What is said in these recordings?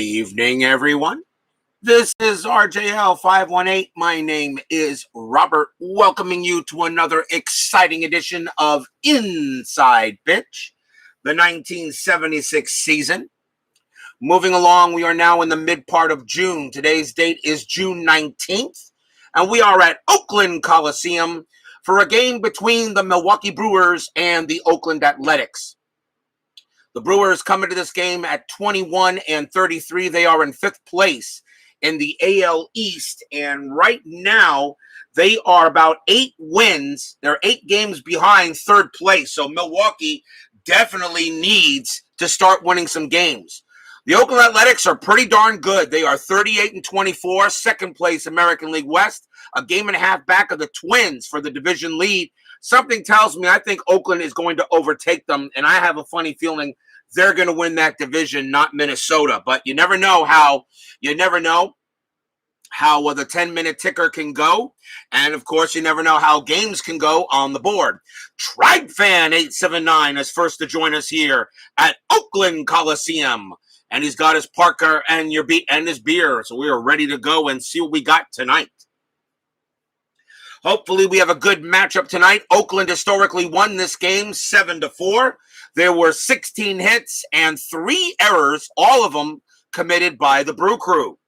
evening, everyone. This is RJL 518. My name is Robert, welcoming you to another exciting edition of Inside Pitch, the 1976 season. Moving along, we are now in the mid part of June. Today's date is June 19th, and we are at Oakland Coliseum for a game between the Milwaukee Brewers and the Oakland Athletics. The Brewers come into this game at 21-33. They are in fifth place in the AL East, and right now they are about 8 wins. They're 8 games behind third place, so Milwaukee definitely needs to start winning some games. The Oakland Athletics are pretty darn good. They are 38-24, second place American League West, a game and a half back of the Twins for the division lead. Something tells me I think Oakland is going to overtake them, and I have a funny feeling they're going to win that division, not Minnesota. But you never know how the 10-minute ticker can go. And, of course, you never know how games can go on the board. Tribe Fan 879 is first to join us here at Oakland Coliseum. And he's got his Parker and his beer. So we are ready to go and see what we got tonight. Hopefully we have a good matchup tonight. Oakland historically won this game 7-4. There were 16 hits and 3 errors, all of them committed by the Brew Crew.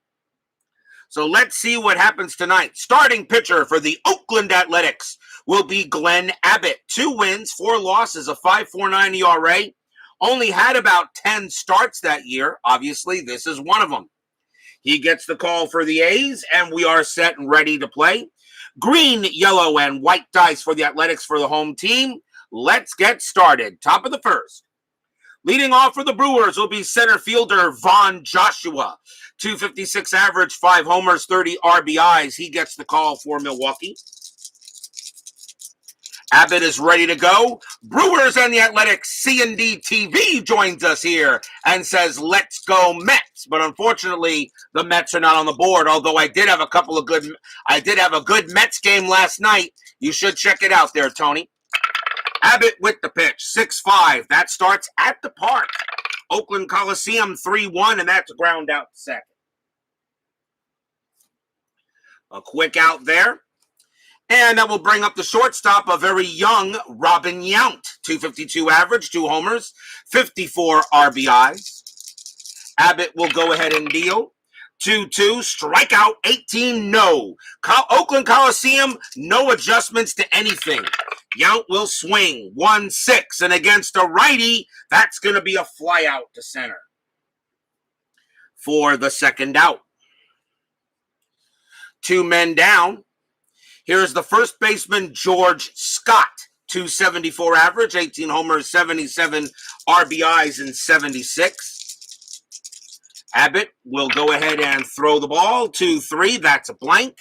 So let's see what happens tonight. Starting pitcher for the Oakland Athletics will be Glenn Abbott. 2 wins, 4 losses, a 5.49 ERA. Only had about 10 starts that year. Obviously, this is one of them. He gets the call for the A's, and we are set and ready to play. Green, yellow, and white dice for the Athletics for the home team. Let's get started. Top of the first. Leading off for the Brewers will be center fielder Vaughn Joshua. 256 average, 5 homers, 30 RBIs. He gets the call for Milwaukee. Abbott is ready to go. Brewers and the Athletics C&D TV joins us here and says, let's go Mets. But unfortunately, the Mets are not on the board, although I did have a good Mets game last night. You should check it out there, Tony. Abbott with the pitch, 6-5. That starts at the park. Oakland Coliseum 3-1, and that's a ground out second. A quick out there. And that will bring up the shortstop, a very young Robin Yount. 252 average, 2 homers, 54 RBIs. Abbott will go ahead and deal. 2-2, strikeout, 18, no. Oakland Coliseum, no adjustments to anything. Yount will swing, 1-6, and against a righty, that's going to be a fly out to center for the second out. 2 men down. Here's the first baseman, George Scott. 274 average, 18 homers, 77 RBIs, and 76. Abbott will go ahead and throw the ball. 2-3, that's a blank.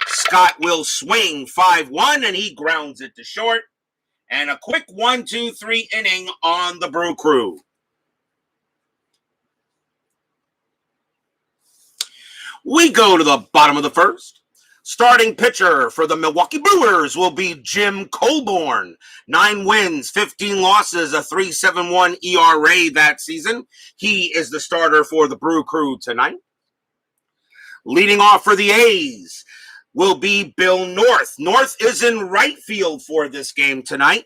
Scott will swing 5-1, and he grounds it to short. And a quick 1-2-3 inning on the Brew Crew. We go to the bottom of the first. Starting pitcher for the Milwaukee Brewers will be Jim Colborn. 9 wins, 15 losses, a 3.71 ERA that season. He is the starter for the Brew Crew tonight. Leading off for the A's will be Bill North. North is in right field for this game tonight.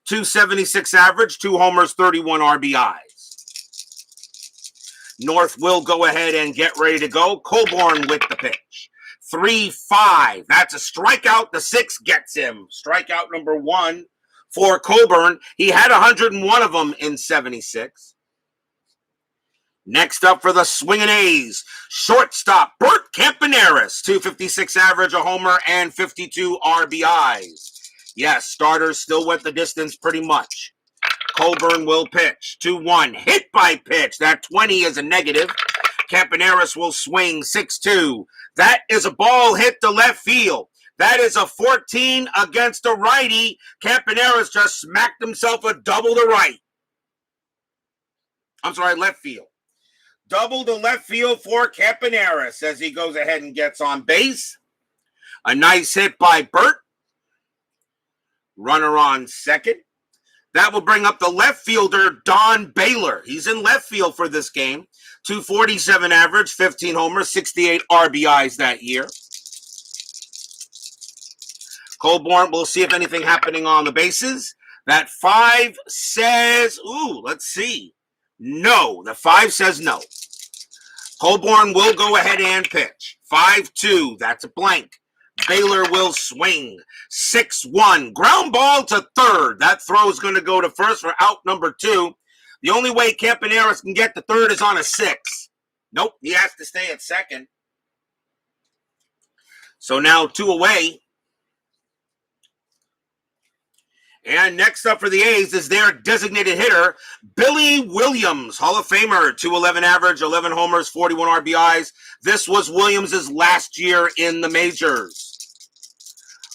276 average, 2 homers, 31 RBIs. North will go ahead and get ready to go. Colborn with the pitch. 3-5. That's a strikeout. The 6 gets him. Strikeout number 1 for Colborn. He had 101 of them in 76. Next up for the swinging A's, shortstop Bert Campaneris. 256 average, a homer, and 52 RBIs. Yes, starters still went the distance pretty much. Colborn will pitch. 2-1. Hit by pitch. That 20 is a negative. Campaneris will swing 6-2. That is a ball hit to left field. That is a 14 against a righty. Campaneris just smacked himself a double to right. Left field. Double to left field for Campaneris as he goes ahead and gets on base. A nice hit by Bert. Runner on second. That will bring up the left fielder, Don Baylor. He's in left field for this game. 247 average, 15 homers, 68 RBIs that year. Colborn, we'll see if anything happening on the bases. That 5 says, let's see. No, the 5 says no. Colborn will go ahead and pitch. 5-2, that's a blank. Baylor will swing. 6-1, ground ball to third. That throw is going to go to first for out number 2. The only way Campaneris can get to third is on a 6. Nope, he has to stay at second. So now 2 away. And next up for the A's is their designated hitter, Billy Williams, Hall of Famer, 211 average, 11 homers, 41 RBIs. This was Williams' last year in the majors.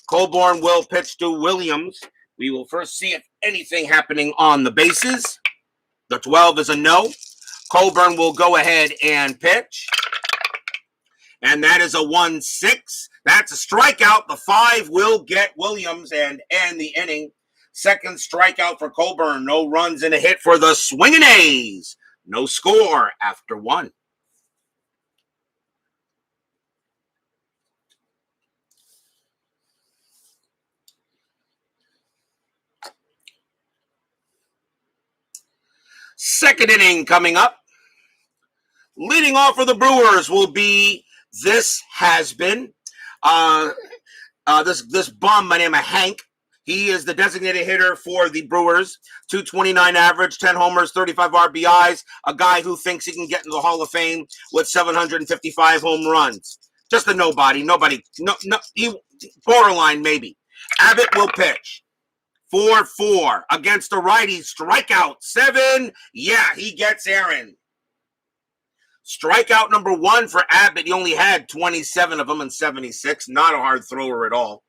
Colborn will pitch to Williams. We will first see if anything happening on the bases. The 12 is a no. Colborn will go ahead and pitch. And that is a 1-6. That's a strikeout. The 5 will get Williams and end the inning. Second strikeout for Colborn. No runs and a hit for the swinging A's. No score after 1. Second inning coming up. Leading off for the Brewers will be this has-been. This bum by name of Hank. He is the designated hitter for the Brewers. 229 average, 10 homers, 35 RBIs. A guy who thinks he can get into the Hall of Fame with 755 home runs. Just a nobody. He borderline maybe. Abbott will pitch. 4-4 against the righty. Strikeout 7. Yeah, he gets Aaron. Strikeout number 1 for Abbott. He only had 27 of them in 76. Not a hard thrower at all.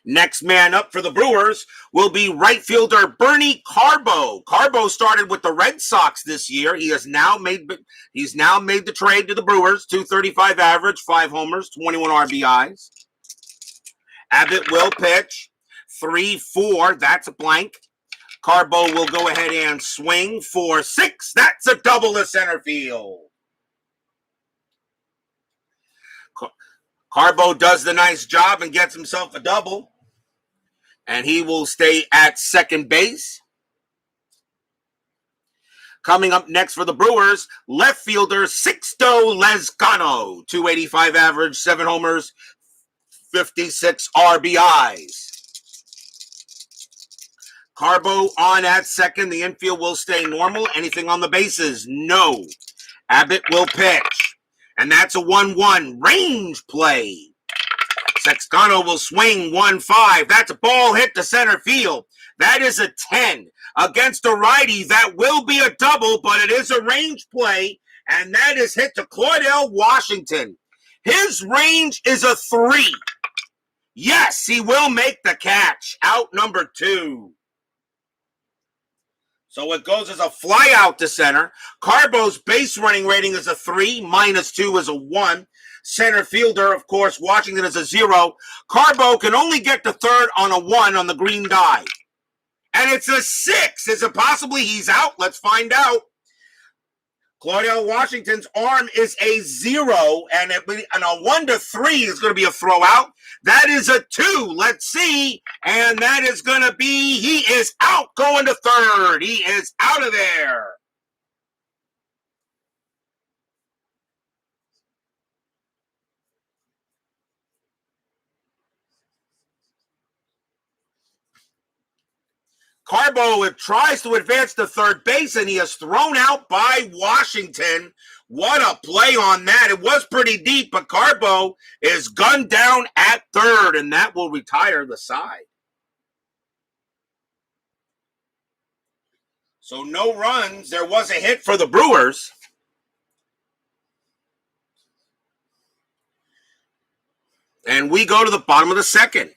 Next man up for the Brewers will be right fielder Bernie Carbo. Carbo started with the Red Sox this year. He's now made the trade to the Brewers. 235 average, 5 homers, 21 RBIs. Abbott will pitch. 3-4, that's a blank. Carbo will go ahead and swing. 4-6, that's a double to center field. Carbo does the nice job and gets himself a double. And he will stay at second base. Coming up next for the Brewers, left fielder Sixto Lezcano. 285 average, 7 homers, 56 RBIs. Carbo on at second. The infield will stay normal. Anything on the bases? No. Abbott will pitch. And that's a 1-1 range play. Sexcano will swing 1-5. That's a ball hit to center field. That is a 10. Against a righty, that will be a double, but it is a range play, and that is hit to Claudelle Washington. His range is a 3. Yes, he will make the catch. Out number 2. So it goes as a fly out to center. Carbo's base running rating is a 3. -2 is a 1. Center fielder, of course, Washington is a 0. Carbo can only get to third on a 1 on the green die. And it's a 6. Is it possibly he's out? Let's find out. Claudelle Washington's arm is a 0, and a 1-3 is going to be a throw out. That is a 2. Let's see. And that is going to be, he is out going to third. He is out of there. Carbo tries to advance to third base, and he is thrown out by Washington. What a play on that. It was pretty deep, but Carbo is gunned down at third, and that will retire the side. So no runs. There was a hit for the Brewers. And we go to the bottom of the second.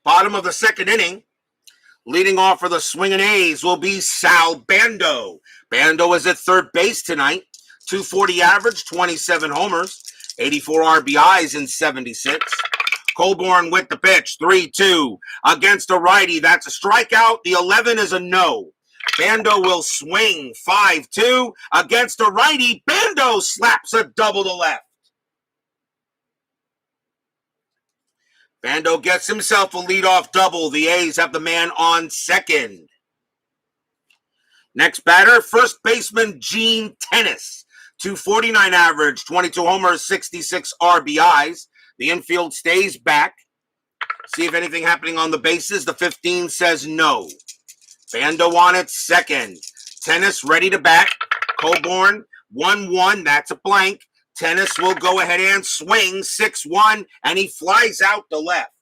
Bottom of the second inning. Leading off for the swinging A's will be Sal Bando. Bando is at third base tonight. 240 average, 27 homers, 84 RBIs in 76. Colborn with the pitch, 3-2 against a righty. That's a strikeout. The 11 is a no. Bando will swing 5-2 against a righty. Bando slaps a double to left. Bando gets himself a leadoff double. The A's have the man on second. Next batter, first baseman Gene Tennis. 249 average, 22 homers, 66 RBIs. The infield stays back. See if anything happening on the bases. The 15 says no. Bando on at second. Tennis ready to bat. Colborn 1-1. That's a blank. Tennis will go ahead and swing 6-1, and he flies out to left.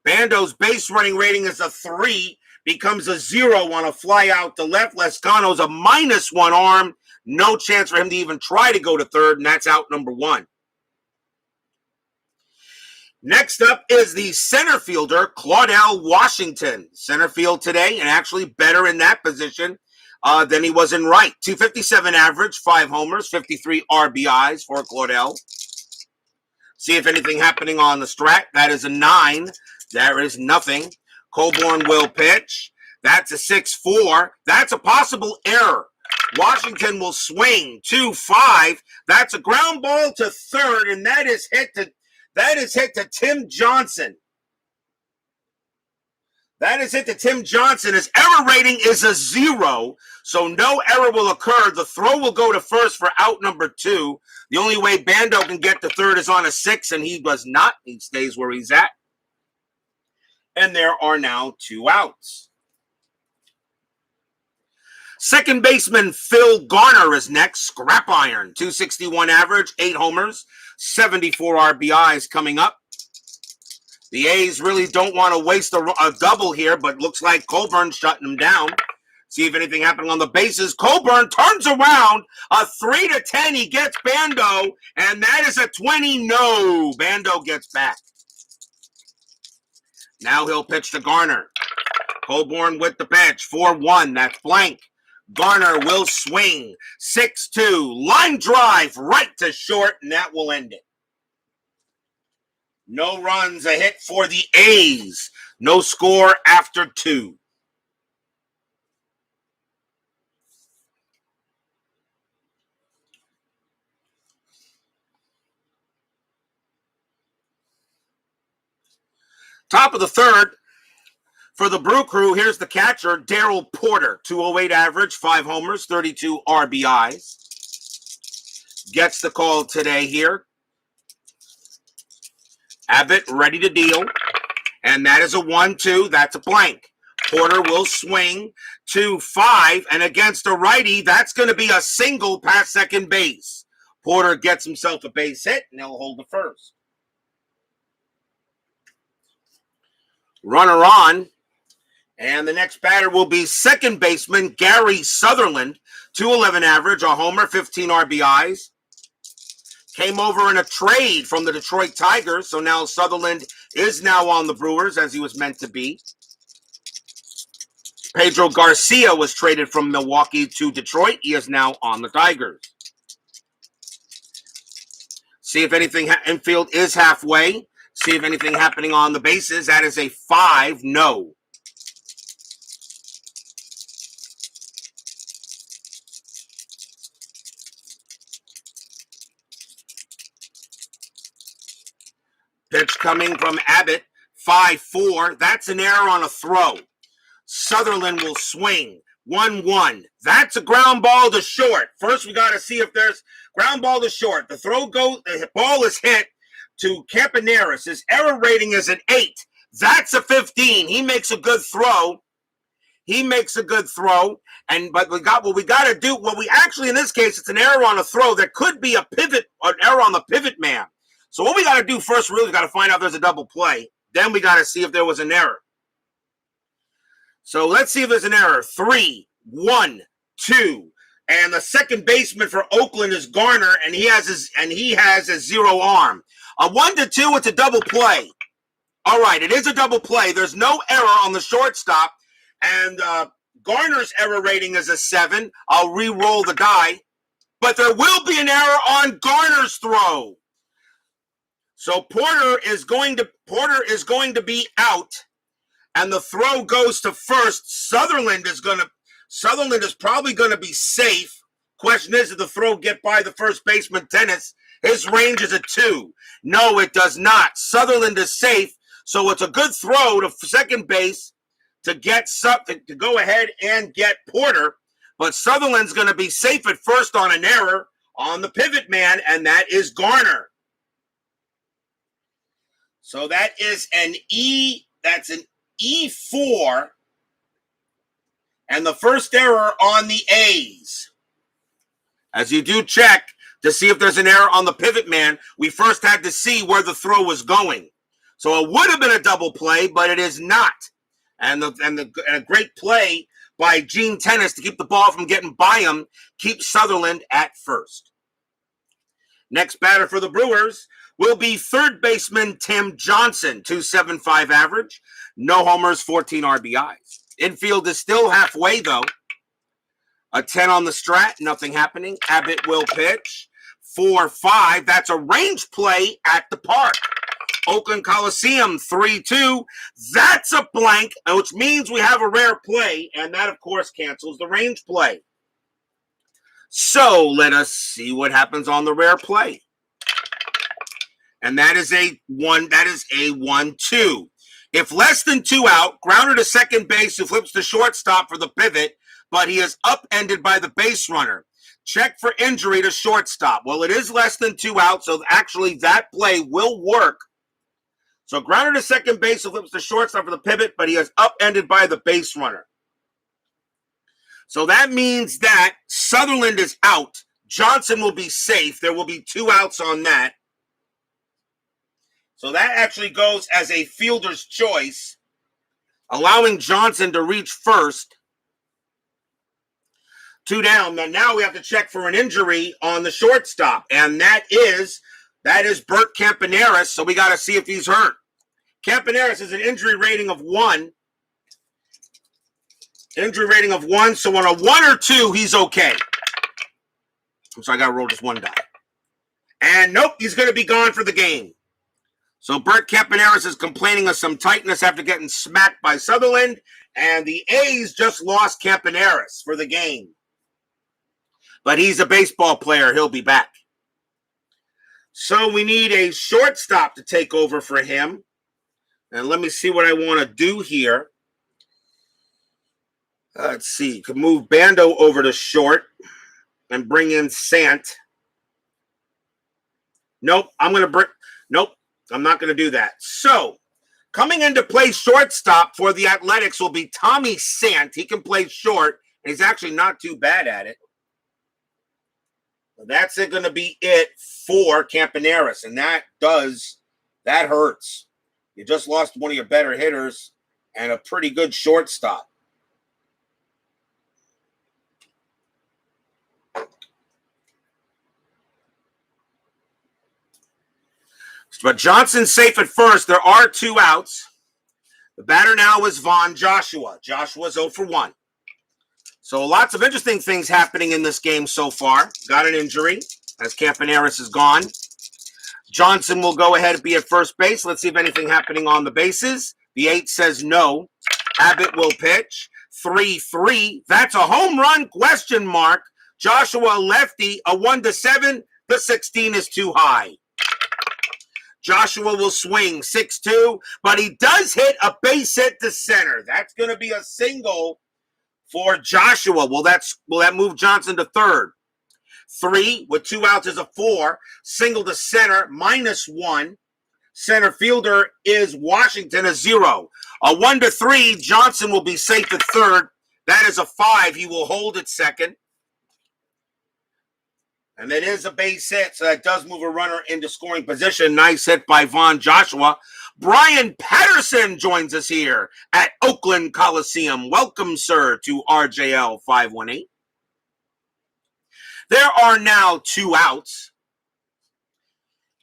Bando's base running rating is a 3, becomes a 0 on a fly out to left. Lescano's a -1 arm. No chance for him to even try to go to third, and that's out number 1. Next up is the center fielder, Claudelle Washington. Center field today, and actually better in that position than he was in right. 257 average, 5 homers, 53 RBIs for Claudelle. See if anything happening on the strat. That is a 9. There is nothing. Colborn will pitch. That's a 6-4. That's a possible error. Washington will swing 2-5. That's a ground ball to third, and that is hit to Tim Johnson. That is hit to Tim Johnson. His error rating is a 0, so no error will occur. The throw will go to first for out number 2. The only way Bando can get to third is on a 6, and he does not. He stays where he's at. And there are now 2 outs. Second baseman Phil Garner is next. Scrap iron, 261 average, 8 homers, 74 RBIs coming up. The A's really don't want to waste a double here, but looks like Colborn's shutting them down. See if anything happening on the bases. Colborn turns around, a 3-10. He gets Bando, and that is a 20. No, Bando gets back. Now he'll pitch to Garner. Colborn with the pitch, 4-1. That's blank. Garner will swing 6-2. Line drive right to short, and that will end it. No runs, a hit for the A's. No score after 2. Top of the third. For the Brew Crew, here's the catcher, Darryl Porter. 208 average, 5 homers, 32 RBIs. Gets the call today here. Abbott ready to deal. And that is a 1-2. That's a blank. Porter will swing 2-5. And against a righty, that's going to be a single past second base. Porter gets himself a base hit, and he'll hold the first. Runner on. And the next batter will be second baseman Gary Sutherland. 211 average, a homer, 15 RBIs. Came over in a trade from the Detroit Tigers, so now Sutherland is now on the Brewers, as he was meant to be. Pedro Garcia was traded from Milwaukee to Detroit. He is now on the Tigers. See if anything, infield is halfway. See if anything happening on the bases. That is a 5, no. Pitch coming from Abbott, 5-4. That's an error on a throw. Sutherland will swing, 1-1. That's a ground ball to short. First, we got to see if there's ground ball to short. The ball is hit to Campaneris. His error rating is an 8. That's a 15. He makes a good throw. But what we got to do, in this case, it's an error on a throw. There could be an error on the pivot man. So what we got to do first, really, we got to find out if there's a double play. Then we got to see if there was an error. So let's see if there's an error. 3, 1, 2. And the second baseman for Oakland is Garner, and he has a 0 arm. A 1-2, it's a double play. All right, it is a double play. There's no error on the shortstop, and Garner's error rating is a 7. I'll re-roll the die, but there will be an error on Garner's throw. So Porter is going to be out, and the throw goes to first. Sutherland is probably going to be safe. Question is, did the throw get by the first baseman Tennis? His range is a 2. No, it does not. Sutherland is safe, so it's a good throw to second base to get something to go ahead and get Porter. But Sutherland's going to be safe at first on an error on the pivot man, and that is Garner. So that is an that's an E4, and the first error on the A's. As you do check to see if there's an error on the pivot man, we first had to see where the throw was going. So it would have been a double play, but it is not. And a great play by Gene Tennis to keep the ball from getting by him, keep Sutherland at first. Next batter for the Brewers will be third baseman Tim Johnson, 2.75 average, no homers, 14 RBIs. Infield is still halfway, though. A 10 on the strat, nothing happening. Abbott will pitch. 4-5, that's a range play at the park. Oakland Coliseum, 3-2. That's a blank, which means we have a rare play, and that, of course, cancels the range play. So let us see what happens on the rare play. And that is a 1-2. If less than 2 out, grounder to second base who flips to shortstop for the pivot, but he is upended by the base runner. Check for injury to shortstop. Well, it is less than 2 out, so actually that play will work. So grounder to second base who flips to shortstop for the pivot, but he is upended by the base runner. So that means that Sutherland is out. Johnson will be safe. There will be 2 outs on that. So that actually goes as a fielder's choice, allowing Johnson to reach first. 2 down. Now we have to check for an injury on the shortstop, and that is Bert Campaneris, so we got to see if he's hurt. Campaneris is an injury rating of 1. Injury rating of 1, so on a 1 or 2, he's okay. So I got to roll just 1 die. And nope, he's going to be gone for the game. So Bert Campaneris is complaining of some tightness after getting smacked by Sutherland, and the A's just lost Campaneris for the game. But he's a baseball player. He'll be back. So we need a shortstop to take over for him. And let me see what I want to do here. Let's see. Could move Bando over to short and bring in Sant. Nope. I'm not going to do that. So coming into play shortstop for the Athletics will be Tommy Sant. He can play short, and he's actually not too bad at it. That's going to be it for Campaneris, and that hurts. You just lost one of your better hitters and a pretty good shortstop. But Johnson's safe at first. There are 2 outs. The batter now is Vaughn Joshua. Joshua's 0 for 1. So lots of interesting things happening in this game so far. Got an injury as Campaneris is gone. Johnson will go ahead and be at first base. Let's see if anything happening on the bases. The 8 says no. Abbott will pitch. 3-3. That's a home run, question mark. Joshua lefty, a 1-7. The 16 is too high. Joshua will swing 6-2, but he does hit a base hit to center. That's going to be a single for Joshua. Will that move Johnson to third? 3 with 2 outs is a 4. Single to center, -1. Center fielder is Washington, a 0. A 1-3, Johnson will be safe at third. That is a 5. He will hold at second. And that is a base hit, so that does move a runner into scoring position. Nice hit by Vaughn Joshua. Brian Patterson joins us here at Oakland Coliseum. Welcome, sir, to RJL 518. There are now 2 outs.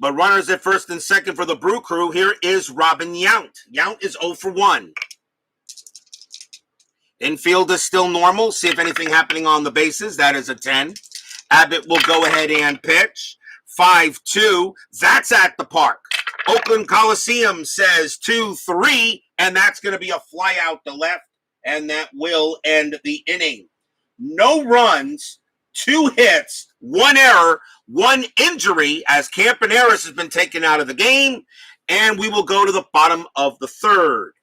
But runners at first and second for the Brew Crew. Here is Robin Yount. Yount is 0 for 1. Infield is still normal. See if anything happening on the bases. That is a 10. Abbott will go ahead and pitch. 5-2. That's at the park. Oakland Coliseum says 2-3, and that's going to be a fly out to left, and that will end the inning. No runs, 2 hits, 1 error, 1 injury as Campaneris has been taken out of the game, and we will go to the bottom of the third.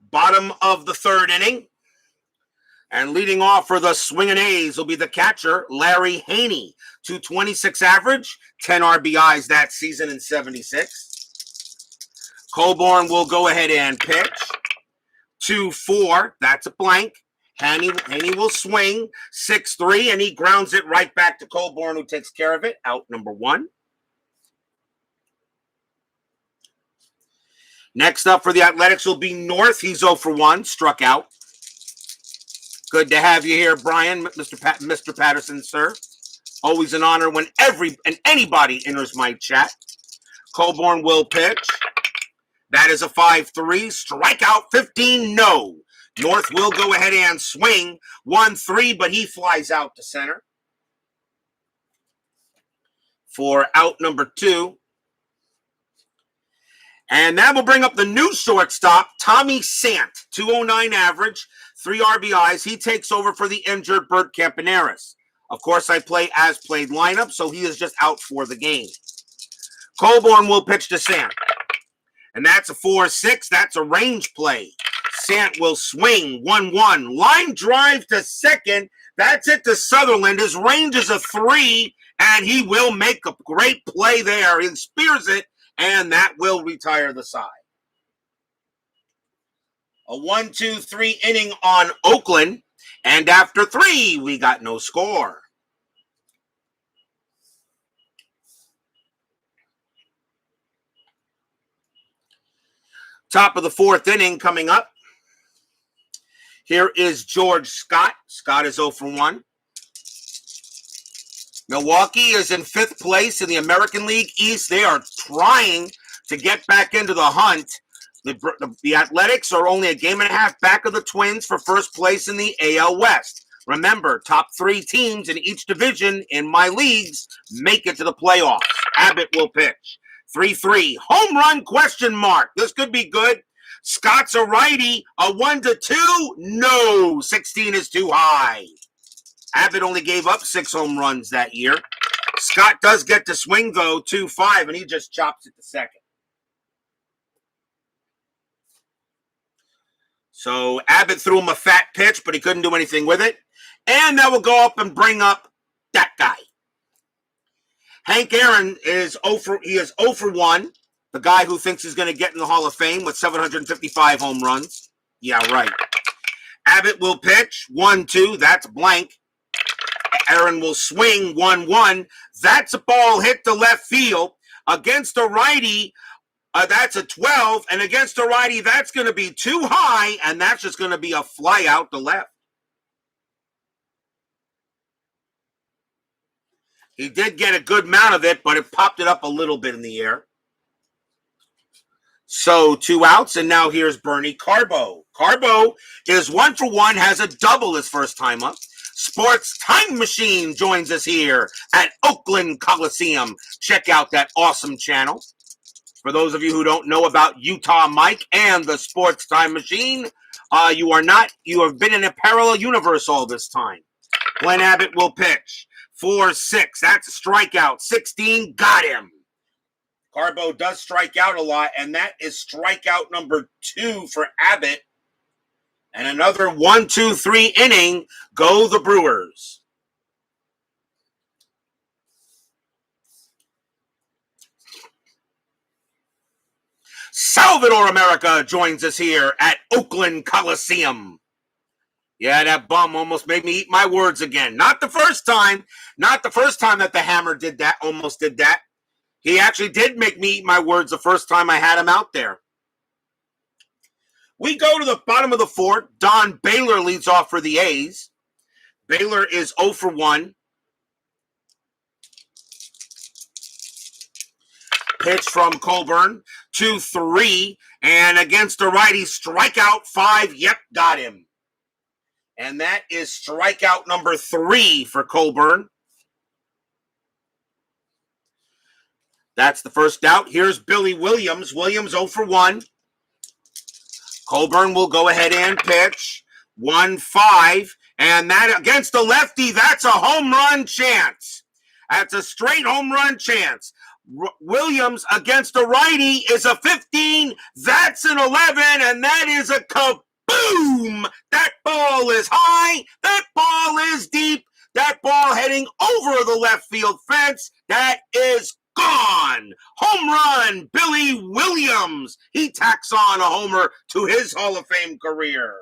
Bottom of the third inning. And leading off for the Swingin' A's will be the catcher, Larry Haney. 226 average, 10 RBIs that season in 76. Colborn will go ahead and pitch. 2-4, that's a blank. Haney will swing. 6-3, and he grounds it right back to Colborn, who takes care of it. Out number 1. Next up for the Athletics will be North. He's 0 for 1, struck out. Good to have you here, Brian, Mr. Patterson, sir. Always an honor when anybody enters my chat. Colborn will pitch. That is a 5-3. Strikeout 15, no. North will go ahead and swing. 1-3, but he flies out to center. For out number 2. And that will bring up the new shortstop, Tommy Sant. 209 average, 3 RBIs. He takes over for the injured Bert Campaneris. Of course, I play as played lineup, so he is just out for the game. Colborn will pitch to Sant. And that's a 4-6. That's a range play. Sant will swing. 1-1. Line drive to second. That's it to Sutherland. His range is a 3, and he will make a great play there. He spears it, and that will retire the side. A 1-2-3 inning on Oakland, and after 3, we got no score. Top of the 4th inning coming up. Here is George Scott. Scott is 0 for 1. Milwaukee is in 5th place in the American League East. They are trying to get back into the hunt. The Athletics are only a game and a half back of the Twins for first place in the AL West. Remember, top 3 teams in each division in my leagues make it to the playoffs. Abbott will pitch. 3-3. Home run question mark. This could be good. Scott's a righty. A 1-2. No. 16 is too high. Abbott only gave up 6 home runs that year. Scott does get to swing, though, 2-5, and he just chops it to second. So Abbott threw him a fat pitch, but he couldn't do anything with it. And that will go up and bring up that guy. Hank Aaron is 0 for 1. The guy who thinks he's going to get in the Hall of Fame with 755 home runs. Yeah, right. Abbott will pitch. 1-2. That's blank. Aaron will swing. 1-1. That's a ball hit to left field. Against a righty, that's a 12. And against a righty, that's going to be too high. And that's just going to be a fly out to left. He did get a good amount of it, but it popped it up a little bit in the air. So 2 outs, and now here's Bernie Carbo. Carbo is 1 for 1, has a double his first time up. Sports Time Machine joins us here at Oakland Coliseum. Check out that awesome channel. For those of you who don't know about Utah Mike and the Sports Time Machine, you have been in a parallel universe all this time. Glenn Abbott will pitch. 4-6, that's a strikeout. 16, got him. Carbo does strike out a lot, and that is strikeout number 2 for Abbott. And another 1-2-3 inning, go the Brewers. Salvador America joins us here at Oakland Coliseum. Yeah, that bum almost made me eat my words again. Not the first time. Not the first time that the Hammer almost did that. He actually did make me eat my words the first time I had him out there. We go to the bottom of the fourth. Don Baylor leads off for the A's. Baylor is 0 for 1. Pitch from Colborn, 2-3, and against the righty, strikeout 5. Yep, got him. And that is strikeout number 3 for Colborn. That's the first out. Here's Billy Williams. Williams 0 for 1. Colborn will go ahead and pitch. 1-5. And that against the lefty, that's a home run chance. That's a straight home run chance. Williams against the righty is a 15. That's an 11. And that is a kaboom. That ball is high. That ball is deep. That ball heading over the left field fence. That is gone. Home run, Billy Williams. He tacks on a homer to his Hall of Fame career.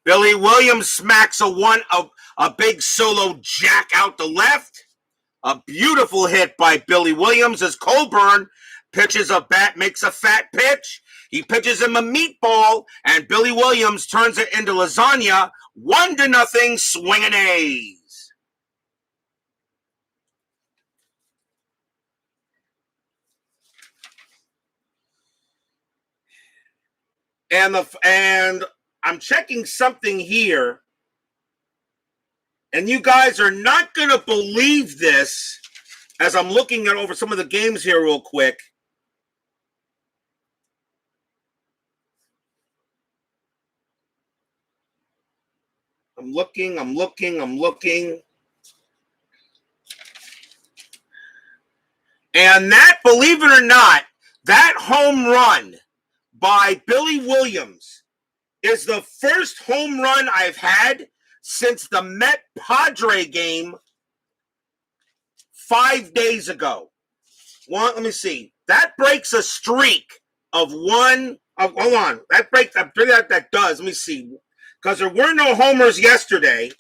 Billy Williams smacks a big solo jack out the left. A beautiful hit by Billy Williams as Colborn pitches a bat, makes a fat pitch. He pitches him a meatball, and Billy Williams turns it into lasagna. 1-0, swinging A's. And I'm checking something here, and you guys are not going to believe this as I'm looking at over some of the games here real quick. I'm looking. And that, believe it or not, that home run by Billy Williams is the first home run I've had since the Met-Padre game 5 days ago. Let me see. That breaks a streak of one. Hold on. That does. Let me see. Because there were no homers yesterday.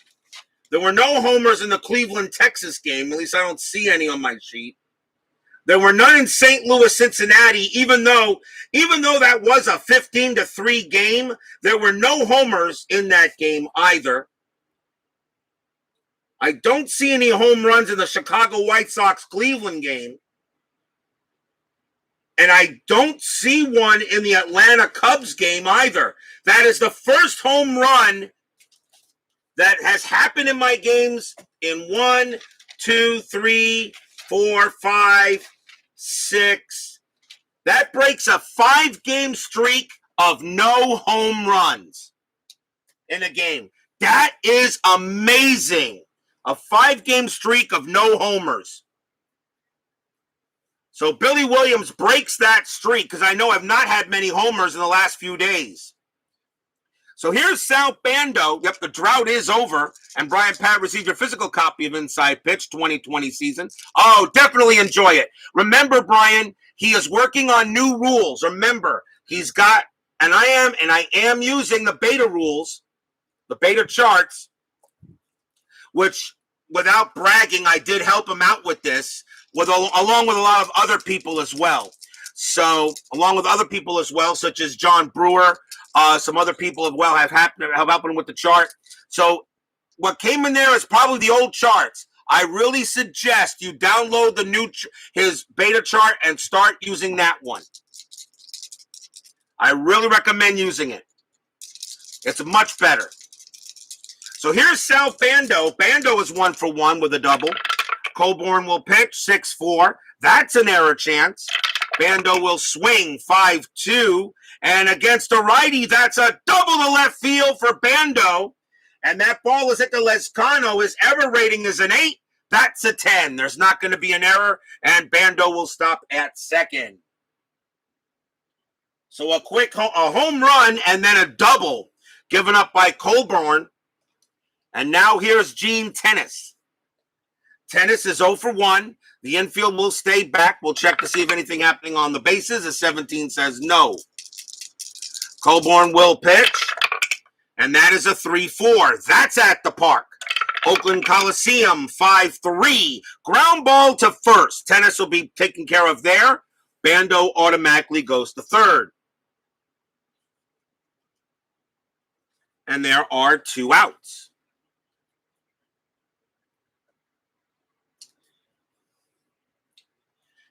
There were no homers in the Cleveland-Texas game. At least I don't see any on my sheet. There were none in St. Louis, Cincinnati, even though that was a 15-3 game. There were no homers in that game either. I don't see any home runs in the Chicago White Sox-Cleveland game. And I don't see one in the Atlanta Cubs game either. That is the first home run that has happened in my games in 1, 2, 3, 4, 5, 6. That breaks a 5-game streak of no home runs in a game. That is amazing. A 5-game streak of no homers. So Billy Williams breaks that streak because I know I've not had many homers in the last few days. So here's Sal Bando. Yep, the drought is over. And Brian Pat received your physical copy of Inside Pitch 2020 season. Oh, definitely enjoy it. Remember, Brian, he is working on new rules. Remember, he's got, and I am using the beta rules, the beta charts, which, without bragging, I did help him out with this, along with a lot of other people as well. So, along with other people as well, such as John Brewer, some other people as well have helped him with the chart. So, what came in there is probably the old charts. I really suggest you download his beta chart and start using that one. I really recommend using it. It's much better. So here's Sal Bando. Bando is 1 for 1 with a double. Colborn will pitch 6-4. That's an error chance. Bando will swing 5-2. And against a righty, that's a double to left field for Bando. And that ball is hit to Lescano. His error rating is an 8. That's a 10. There's not going to be an error. And Bando will stop at second. So a home run and then a double given up by Colborn. And now here's Gene Tennis. Tennis is 0 for 1. The infield will stay back. We'll check to see if anything happening on the bases. A 17 says no. Colborn will pitch. And that is a 3-4. That's at the park. Oakland Coliseum, 5-3. Ground ball to first. Tennis will be taken care of there. Bando automatically goes to third. And there are 2 outs.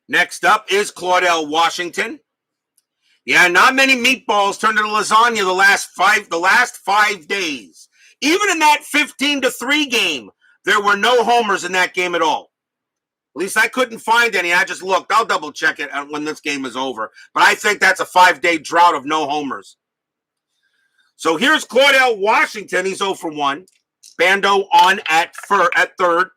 Next up is Claudelle Washington. Yeah, not many meatballs turned into lasagna the last 5 days. Even in that 15-3 game, there were no homers in that game at all. At least I couldn't find any. I just looked. I'll double check it when this game is over. But I think that's a 5-day drought of no homers. So here's Claudelle Washington. He's 0 for 1. Bando on at third.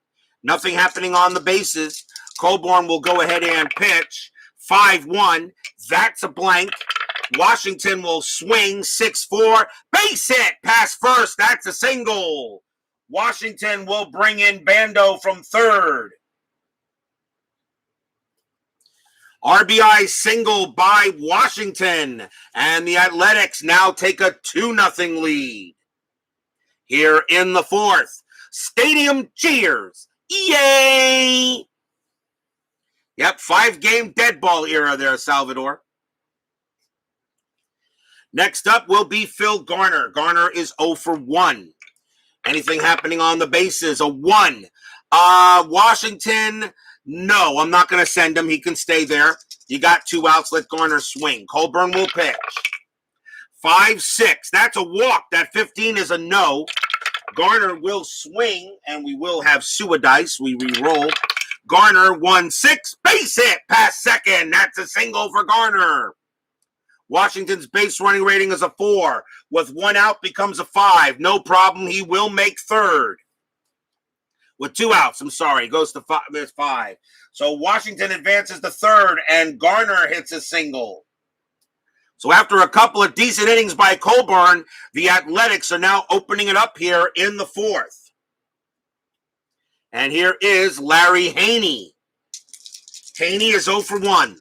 Nothing happening on the bases. Colborn will go ahead and pitch. 5-1. That's a blank. Washington will swing. 6-4. Base hit. Pass first. That's a single. Washington will bring in Bando from third. RBI single by Washington. And the Athletics now take a 2-0 lead. Here in the fourth. Stadium cheers. Yay! Yep, 5-game dead ball era there, Salvador. Next up will be Phil Garner. Garner is 0 for 1. Anything happening on the bases? A 1. Washington, no, I'm not going to send him. He can stay there. You got 2 outs. Let Garner swing. Colborn will pitch. 5-6. That's a walk. That 15 is a no. Garner will swing, and we will have Suadice. We re-roll. Garner 1-6. Base hit past second. That's a single for Garner. Washington's base running rating is a 4. With 1 out becomes a 5. No problem. He will make third. With 2 outs, I'm sorry, goes to 5. There's 5. So Washington advances to third, and Garner hits a single. So after a couple of decent innings by Colborn, the Athletics are now opening it up here in the fourth. And here is Larry Haney. Haney is 0 for 1.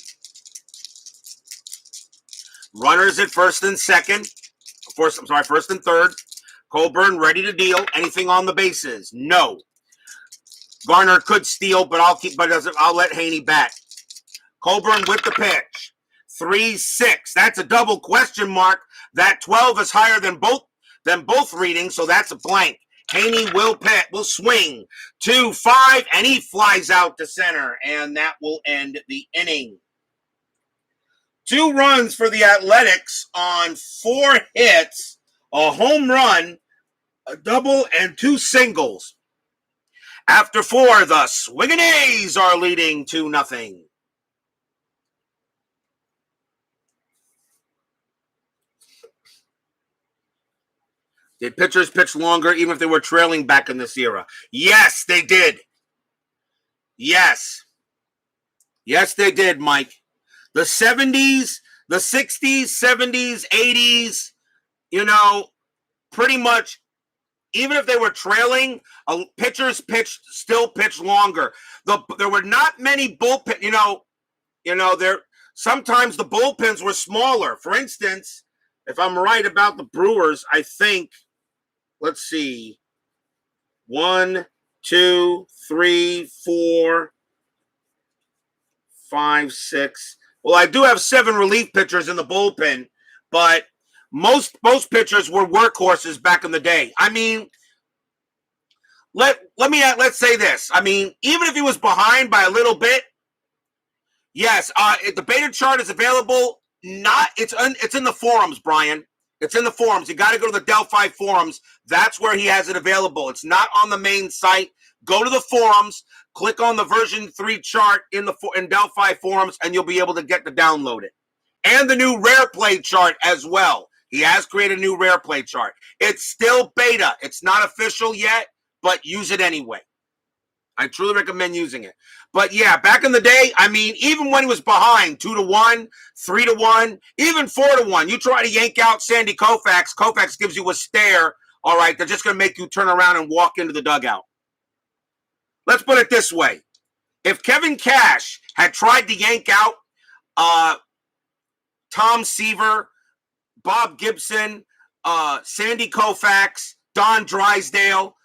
Runners at first and second. First and third. Colborn ready to deal. Anything on the bases? No. Garner could steal, but I'll let Haney bat. Colborn with the pitch. 3-6. That's a double question mark. That 12 is higher than both readings, so that's a blank. Haney will swing. 2-5, and he flies out to center, and that will end the inning. 2 runs for the Athletics on 4 hits, a home run, a double, and 2 singles. After 4, the Swingin' A's are leading 2-0. Did pitchers pitch longer even if they were trailing back in this era? Yes, they did. Yes. Yes, they did, Mike. The 70s, the 60s, 70s, 80s, pretty much, even if they were trailing, pitchers still pitched longer. There were not many bullpen, sometimes the bullpens were smaller. For instance, if I'm right about the Brewers, I think, let's see, 1, 2, 3, 4, 5, 6. Well, I do have 7 relief pitchers in the bullpen, but most pitchers were workhorses back in the day. I mean, let's say this. I mean, even if he was behind by a little bit, yes, the beta chart is available. It's in the forums, Brian. It's in the forums. You got to go to the Delphi forums. That's where he has it available. It's not on the main site. Go to the forums, click on the version 3 chart in Delphi forums, and you'll be able to download it. And the new rare play chart as well. He has created a new rare play chart. It's still beta. It's not official yet, but use it anyway. I truly recommend using it. But yeah, back in the day, I mean, even when he was behind 2-1, 3-1, even 4-1, you try to yank out Sandy Koufax. Koufax gives you a stare. All right, they're just going to make you turn around and walk into the dugout. Let's put it this way. If Kevin Cash had tried to yank out Tom Seaver, Bob Gibson, Sandy Koufax, Don Drysdale,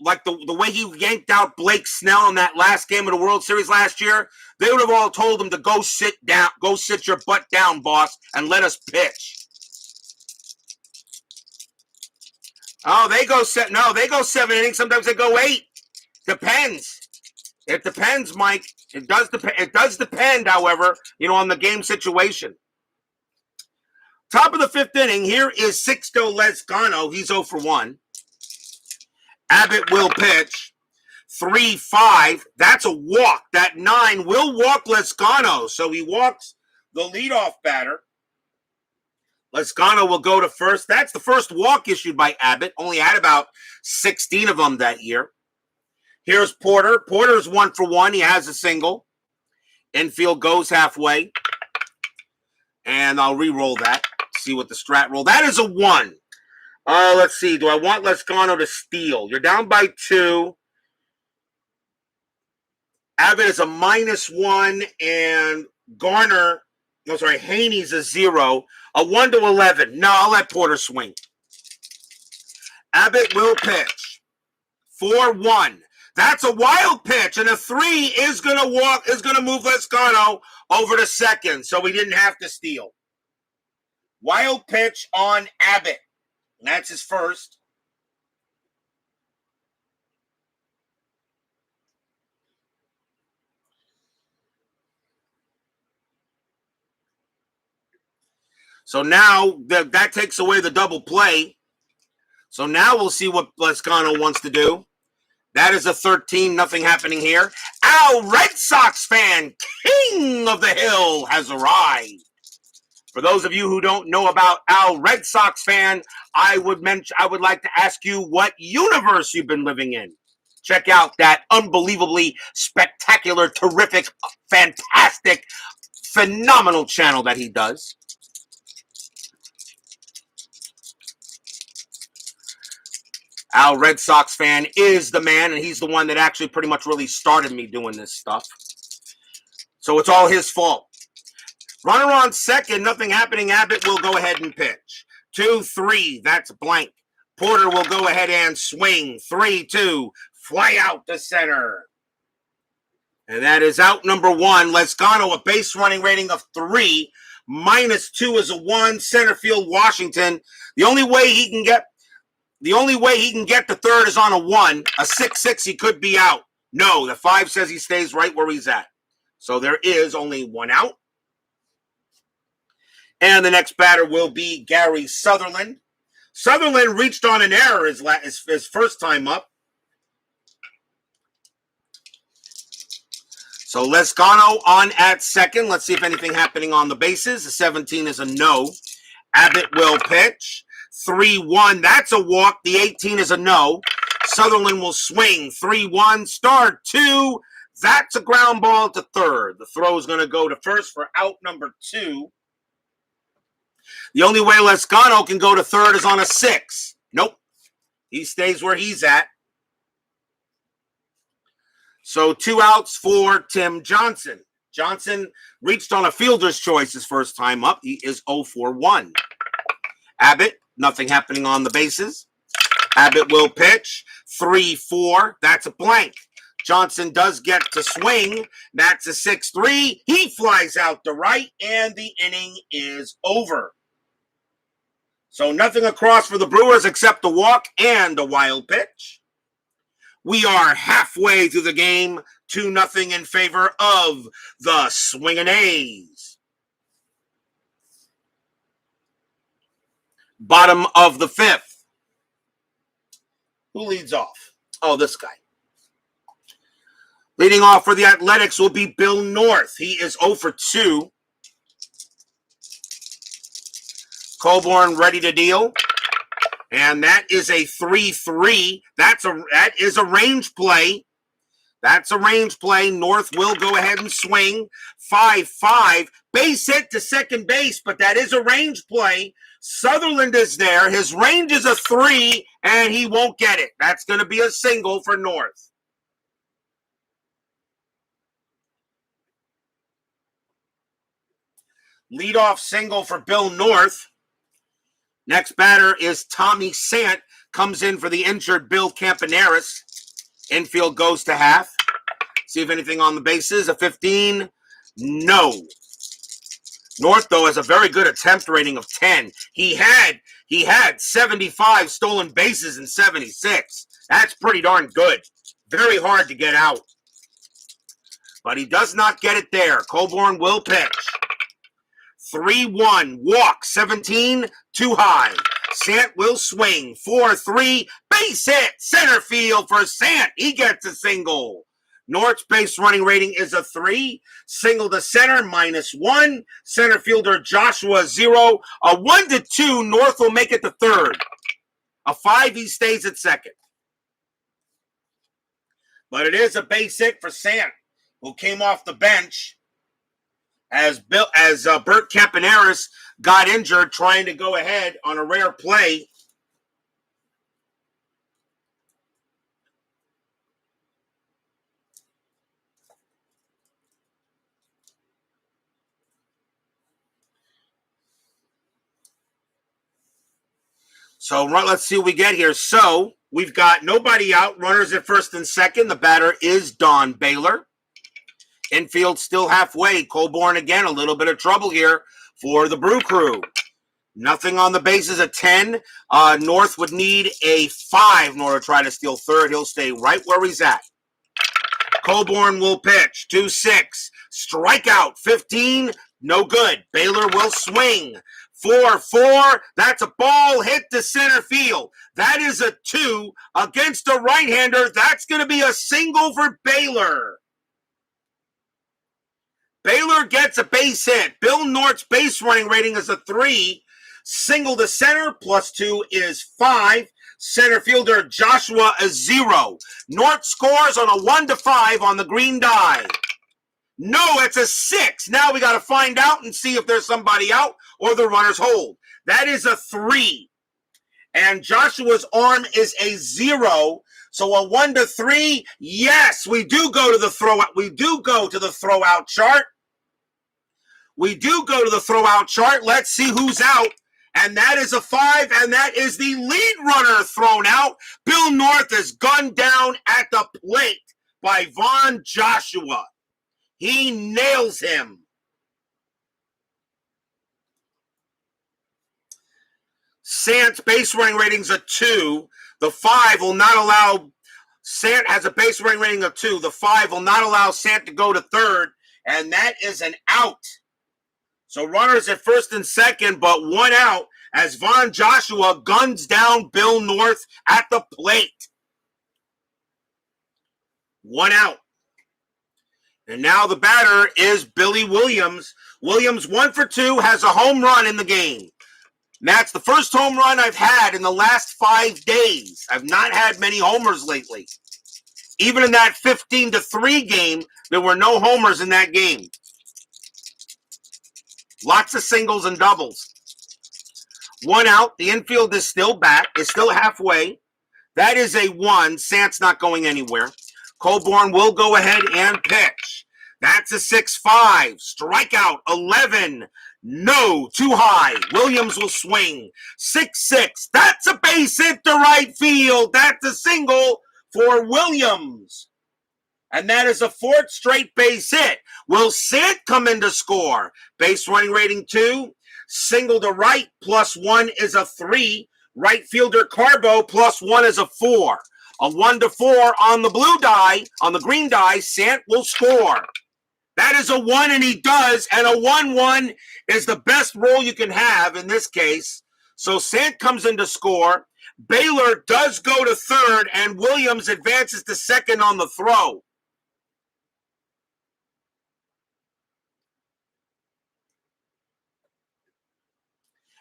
like the way he yanked out Blake Snell in that last game of the World Series last year, they would have all told him to go sit down, go sit your butt down, boss, and let us pitch. Oh, they go 7 innings. Sometimes they go 8. Depends. It depends, Mike. It does depend. It does depend, however, on the game situation. Top of the 5th inning. Here is Sixto Lezcano. He's 0 for 1. Abbott will pitch. 3-5. That's a walk. That 9 will walk Lezcano. So he walks the leadoff batter. Lezcano will go to first. That's the first walk issued by Abbott. Only had about 16 of them that year. Here's Porter. Porter's 1 for 1. He has a single. Infield goes halfway. And I'll re-roll that. See what the strat roll. That is a 1. Let's see. Do I want Lezcano to steal? You're down by 2. Abbott is a -1. And Garner, Haney's a 0. A 1 to 11. No, I'll let Porter swing. Abbott will pitch. 4-1. That's a wild pitch, and a 3 is going to move Lezcano over to second, so we didn't have to steal. Wild pitch on Abbott. And that's his first. So now that takes away the double play. So now we'll see what Lezcano wants to do. That is a 13, nothing happening here. Al, Red Sox fan, King of the Hill, has arrived. For those of you who don't know about Al, Red Sox fan, I would like to ask you what universe you've been living in. Check out that unbelievably spectacular, terrific, fantastic, phenomenal channel that he does. Al, Red Sox fan, is the man, and he's the one that actually pretty much really started me doing this stuff. So it's all his fault. Runner on second, nothing happening. Abbott will go ahead and pitch. 2-3, that's blank. Porter will go ahead and swing. 3-2, fly out to center. And that is out number 1. Lezcano, a base running rating of 3. -2 is a 1. Center field, Washington. The only way he can get to third is on a 1. A 6-6, he could be out. No, the 5 says he stays right where he's at. So there is only 1 out. And the next batter will be Gary Sutherland. Sutherland reached on an error his first time up. So Lezcano on at second. Let's see if anything happening on the bases. The 17 is a no. Abbott will pitch. 3-1, that's a walk. The 18 is a no. Sutherland will swing. 3-1, start 2. That's a ground ball to third. The throw is going to go to first for out number 2. The only way Lezcano can go to third is on a 6. Nope. He stays where he's at. So 2 outs for Tim Johnson. Johnson reached on a fielder's choice his first time up. He is 0 for 1. Abbott, nothing happening on the bases. Abbott will pitch. 3-4. That's a blank. Johnson does get to swing. That's a 6-3. He flies out to right, and the inning is over. So nothing across for the Brewers except a walk and a wild pitch. We are halfway through the game. 2-0 in favor of the Swingin' A's. Bottom of the 5th. Who leads off? Oh, this guy. Leading off for the Athletics will be Bill North. He is 0 for 2. Colborn ready to deal. And that is a 3-3. That is a range play. That's a range play. North will go ahead and swing. 5-5. Base hit to second base, but that is a range play. Sutherland is there. His range is a 3, and he won't get it. That's going to be a single for North. Leadoff single for Bill North. Next batter is Tommy Sant. Comes in for the injured Bill Campaneris. Infield goes to half. See if anything on the bases. A 15. No. North, though, has a very good attempt rating of 10. He had 75 stolen bases in 76. That's pretty darn good. Very hard to get out. But he does not get it there. Colborn will pitch. 3-1. Walk. 17. Too high. Sant will swing. 4-3. Base hit. Center field for Sant. He gets a single. North's base running rating is a 3. Single to center, -1. Center fielder Joshua, 0. A 1-2. North will make it to third. A 5, he stays at second. But it is a base hit for Sant, who came off the bench as Bert Campaneris got injured trying to go ahead on a rare play. So let's see what we get here. So we've got nobody out. Runners at first and second. The batter is Don Baylor. Infield still halfway. Colborn again. A little bit of trouble here for the Brew Crew. Nothing on the bases. A 10. North would need a 5 in order to try to steal third. He'll stay right where he's at. Colborn will pitch. 2-6. Strikeout. 15. No good. Baylor will swing. 4-4. That's a ball hit to center field. That is a 2 against a right-hander. That's going to be a single for Baylor. Baylor gets a base hit. Bill North's base running rating is a 3. Single to center, +2 is 5. Center fielder Joshua is 0. North scores on a 1-5 on the green die. No, it's a 6. Now we got to find out and see if there's somebody out or the runners hold. That is a 3. And Joshua's arm is a 0. So a 1-3. Yes, we do go to the throwout. We do go to the throwout chart. We do go to the throwout chart. Let's see who's out. And that is a 5, and that is the lead runner thrown out. Bill North is gunned down at the plate by Von Joshua. He nails him. Sant's base running rating's a 2. The 5 will not allow. Sant has a base running rating of 2. The 5 will not allow Sant to go to third, and that is an out. So runners at first and second, but 1 out as Von Joshua guns down Bill North at the plate. 1 out. And now the batter is Billy Williams. Williams, 1 for 2, has a home run in the game. And that's the first home run I've had in the last 5 days. I've not had many homers lately. Even in that 15-3 game, there were no homers in that game. Lots of singles and doubles. 1 out. The infield is still back. It's still halfway. That is a 1. Sant's not going anywhere. Colborn will go ahead and pitch. That's a 6-5. Strikeout 11. No, too high. Williams will swing. 6-6. That's a base hit to right field. That's a single for Williams. And that is a 4th straight base hit. Will Sant come in to score? Base running rating 2. Single to right, +1 is a 3. Right fielder Carbo, +1 is a 4. A 1-4 on the blue die, on the green die, Sant will score. That is a 1, and he does. And a 1-1 is the best roll you can have in this case. So Sant comes in to score. Baylor does go to third, and Williams advances to second on the throw.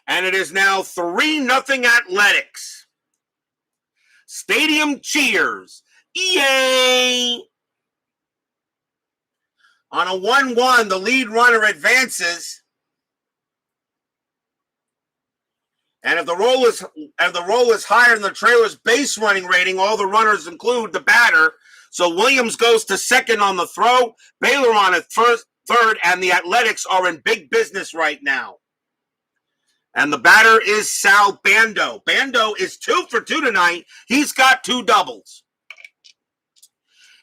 And it is now 3-0 Athletics. Stadium cheers. Yay! On a 1-1, the lead runner advances. And if the roll is higher than the trailer's base running rating, all the runners include the batter. So Williams goes to second on the throw. Baylor on at third, and the Athletics are in big business right now. And the batter is Sal Bando. Bando is 2 for 2 tonight. He's got 2 doubles.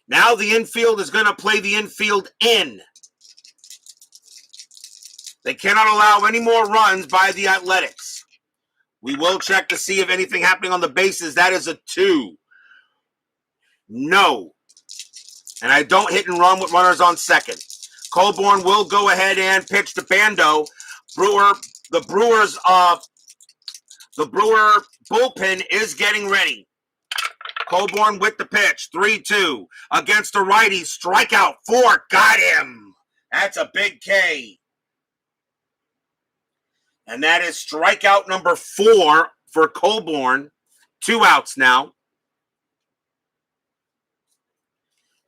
Now the infield is going to play the infield in. They cannot allow any more runs by the Athletics. We will check to see if anything happening on the bases. That is a 2. No. And I don't hit and run with runners on second. Colborn will go ahead and pitch to Bando. The Brewer bullpen is getting ready. Colborn with the pitch. 3-2 against the righty. Strikeout 4. Got him. That's a big K. And that is strikeout number 4 for Colborn. 2 outs now.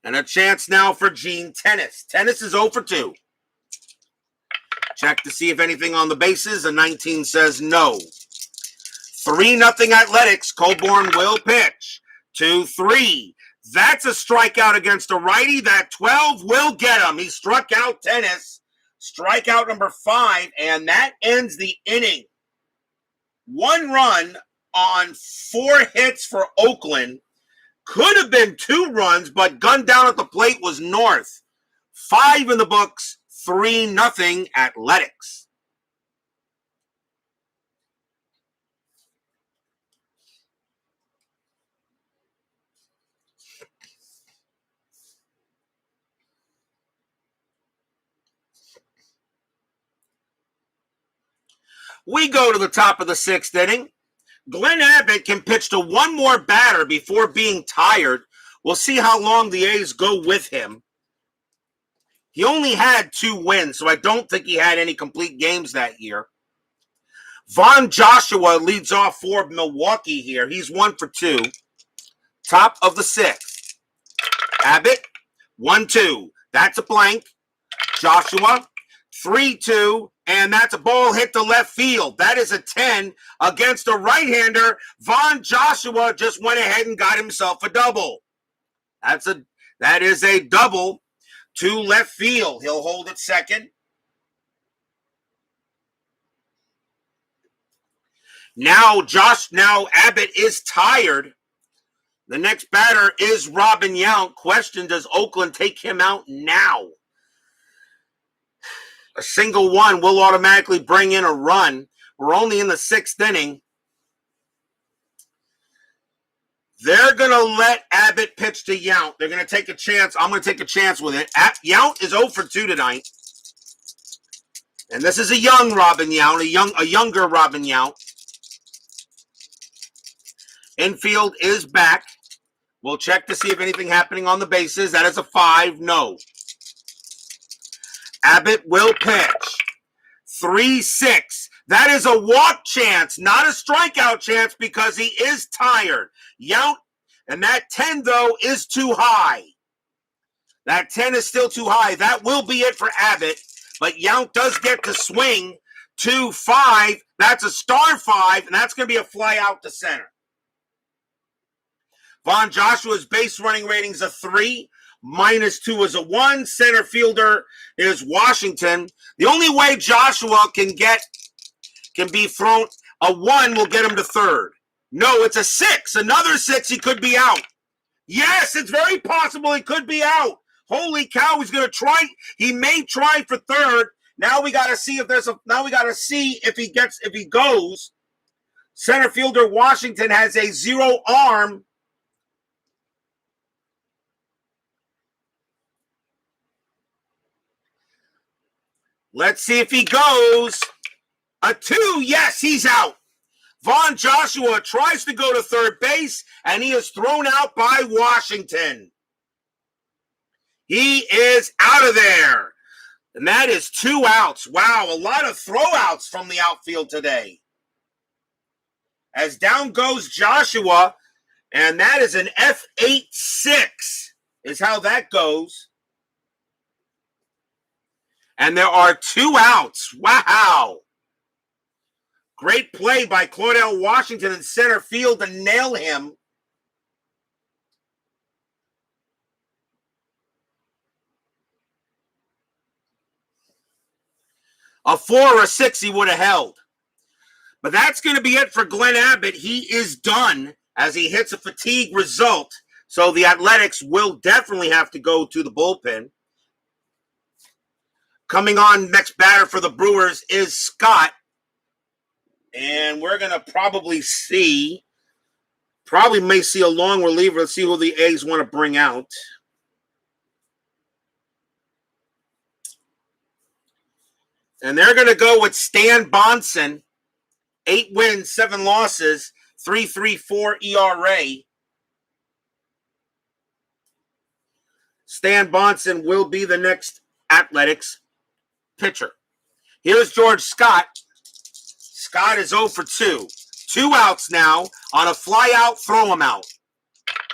And a chance now for Gene Tennis. Tennis is 0 for 2. Check to see if anything on the bases. A 19 says no. 3-0 Athletics. Colborn will pitch. 2-3. That's a strikeout against a righty. That 12 will get him. He struck out Tennis. Strikeout number 5. And that ends the inning. 1 run on 4 hits for Oakland. Could have been 2 runs, but gunned down at the plate was North. 5 in the books, 3-0 Athletics. We go to the top of the 6th inning. Glenn Abbott can pitch to 1 more batter before being tired. We'll see how long the A's go with him. He only had 2 wins, so I don't think he had any complete games that year. Von Joshua leads off for Milwaukee here. He's 1 for 2. Top of the 6th. Abbott, 1-2. That's a blank. Joshua, 3-2. And that's a ball hit to left field. That is a 10 against a right-hander. Von Joshua just went ahead and got himself a double. That is a double to left field. He'll hold at second. Now Abbott is tired. The next batter is Robin Yount. Question, does Oakland take him out now? A single one will automatically bring in a run. We're only in the 6th inning. They're going to let Abbott pitch to Yount. They're going to take a chance. I'm going to take a chance with it. Yount is 0 for 2 tonight. And this is a young Robin Yount, a younger Robin Yount. Infield is back. We'll check to see if anything happening on the bases. That is a 5. No. Abbott will pitch. 3-6. That is a walk chance, not a strikeout chance, because he is tired. Yount, and that 10, though, is too high. That 10 is still too high. That will be it for Abbott, but Yount does get to swing to 5. That's a star 5, and that's going to be a fly out to center. Von Joshua's base running rating's a 3. -2 is a 1. Center fielder is Washington. The only way Joshua can be thrown, a 1 will get him to third. No, it's a 6. Another 6, he could be out. Yes, it's very possible he could be out. Holy cow, he's going to try. He may try for third. Now we got to see if he goes. Center fielder Washington has a 0 arm. Let's see if he goes. A 2. Yes, he's out. Von Joshua tries to go to third base, and he is thrown out by Washington. He is out of there. And that is 2 outs. Wow, a lot of throwouts from the outfield today. As down goes Joshua, and that is an F8-6 is how that goes. And there are 2 outs. Wow. Great play by Claudelle Washington in center field to nail him. A 4 or a 6 he would have held. But that's going to be it for Glenn Abbott. He is done as he hits a fatigue result. So the Athletics will definitely have to go to the bullpen. Coming on, next batter for the Brewers is Scott. And we're going to probably may see a long reliever. Let's see who the A's want to bring out. And they're going to go with Stan Bonson. 8 wins, 7 losses, 3.34 ERA. Stan Bonson will be the next Athletics pitcher. Here's George Scott. Scott is 0 for 2. 2 outs now on a fly out, throw him out.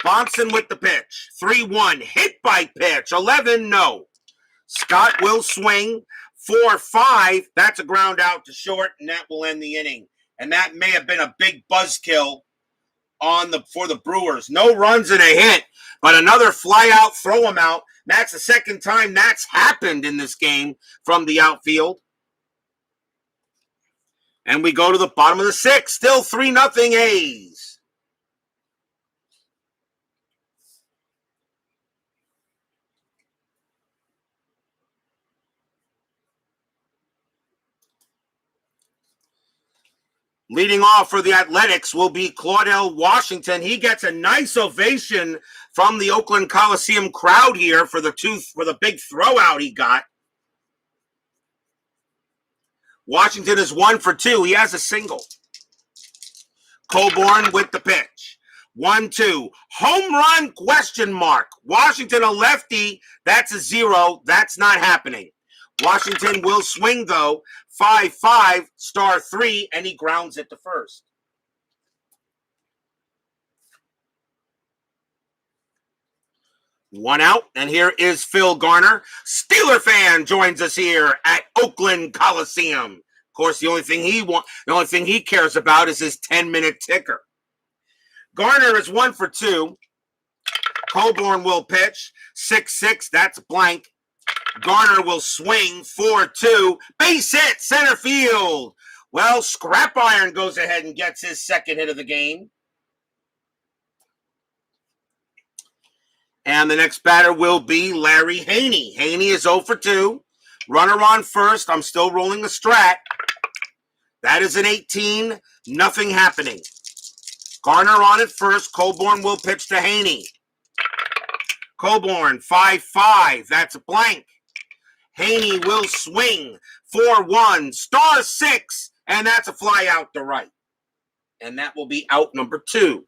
Bonson with the pitch. 3-1, hit by pitch. 11, no. Scott will swing. 4-5, that's a ground out to short, and that will end the inning. And that may have been a big buzzkill for the Brewers. No runs and a hit, but another fly out, throw him out. That's the second time that's happened in this game from the outfield. And we go to the bottom of the 6th, still 3-0 A's. Leading off for the Athletics will be Claudelle Washington. He gets a nice ovation from the Oakland Coliseum crowd here for the big throwout he got. Washington is 1 for 2. He has a single. Colborn with the pitch. 1-2. Home run question mark. Washington a lefty. That's a 0. That's not happening. Washington will swing though. 5-5, star 3, and he grounds it to first. One out, and here is Phil Garner. Steeler fan joins us here at Oakland Coliseum. Of course, the only thing he cares about is his 10-minute ticker. Garner is 1 for 2. Colborn will pitch. 6-6, that's blank. Garner will swing. 4-2. Base hit, center field. Well, Scrap Iron goes ahead and gets his second hit of the game. And the next batter will be Larry Haney. Haney is 0 for 2. Runner on first. I'm still rolling the strat. That is an 18. Nothing happening. Garner on at first. Colborn will pitch to Haney. Colborn, 5-5. That's a blank. Haney will swing. 4-1. Star 6. And that's a fly out to right. And that will be out number 2.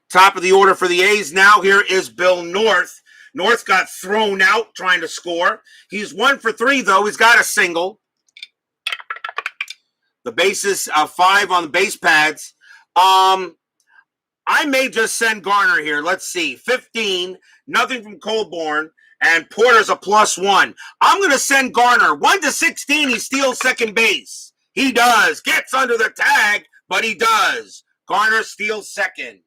Top of the order for the A's now. Here is Bill North. North got thrown out trying to score. He's 1 for 3, though. He's got a single. The bases, 5 on the base pads. I may just send Garner here. Let's see. 15, nothing from Colborn, and Porter's a +1. I'm going to send Garner. 1 to 16, he steals second base. He does. Gets under the tag, but he does. Garner steals second.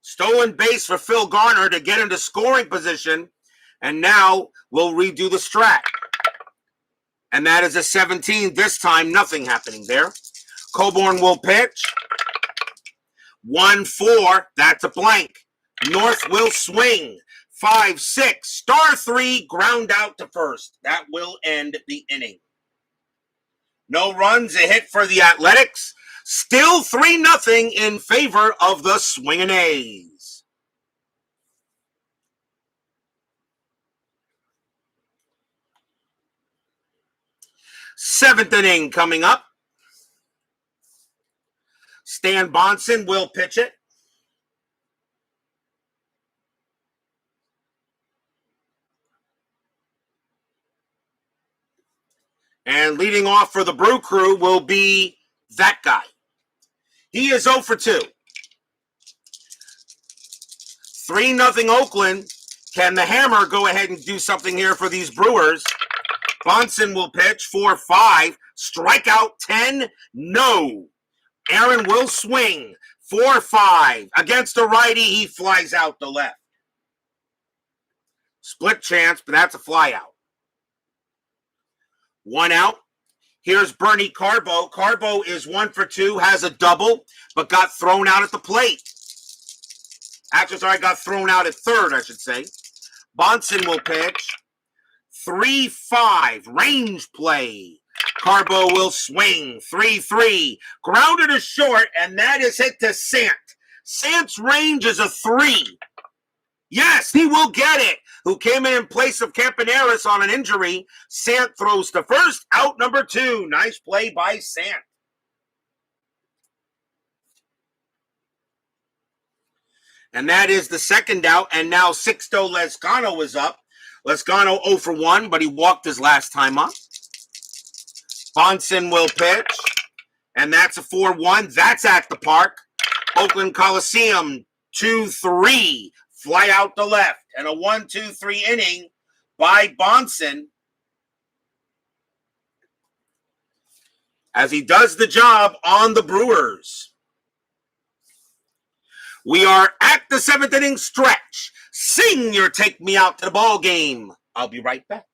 Stolen base for Phil Garner to get into scoring position, and now we'll redo the strat. And that is a 17. This time, nothing happening there. Colborn will pitch. 1-4. That's a blank. North will swing. 5-6. Star 3. Ground out to first. That will end the inning. No runs. A hit for the Athletics. Still 3-0 in favor of the swinging A's. Seventh inning coming up. Stan Bonson will pitch it. And leading off for the Brew Crew will be that guy. He is 0 for 2. 3-0 Oakland. Can the Hammer go ahead and do something here for these Brewers? Bonson will pitch. 4-5. Strikeout 10. No. Aaron will swing. 4-5. Against a righty, he flies out the left. Split chance, but that's a fly out. 1 out. Here's Bernie Carbo. Carbo is 1 for 2, has a double, but got thrown out at the plate. Actually, sorry, got thrown out at third, I should say. Bonson will pitch. 3-5, range play. Carbo will swing. 3-3, grounded to short, and that is hit to Sant. Sant's range is a 3. Yes, he will get it. Who came in place of Campaneris on an injury. Sant throws to first, out number 2. Nice play by Sant. And that is the second out, and now Sixto Lezcano is up. Lezcano 0 for 1, but he walked his last time up. Bonson will pitch, and that's a 4-1. That's at the park. Oakland Coliseum, 2-3. Fly out to left, and a 1-2-3 inning by Bonson as he does the job on the Brewers. We are at the 7th inning stretch. Sing your take me out to the ball game. I'll be right back.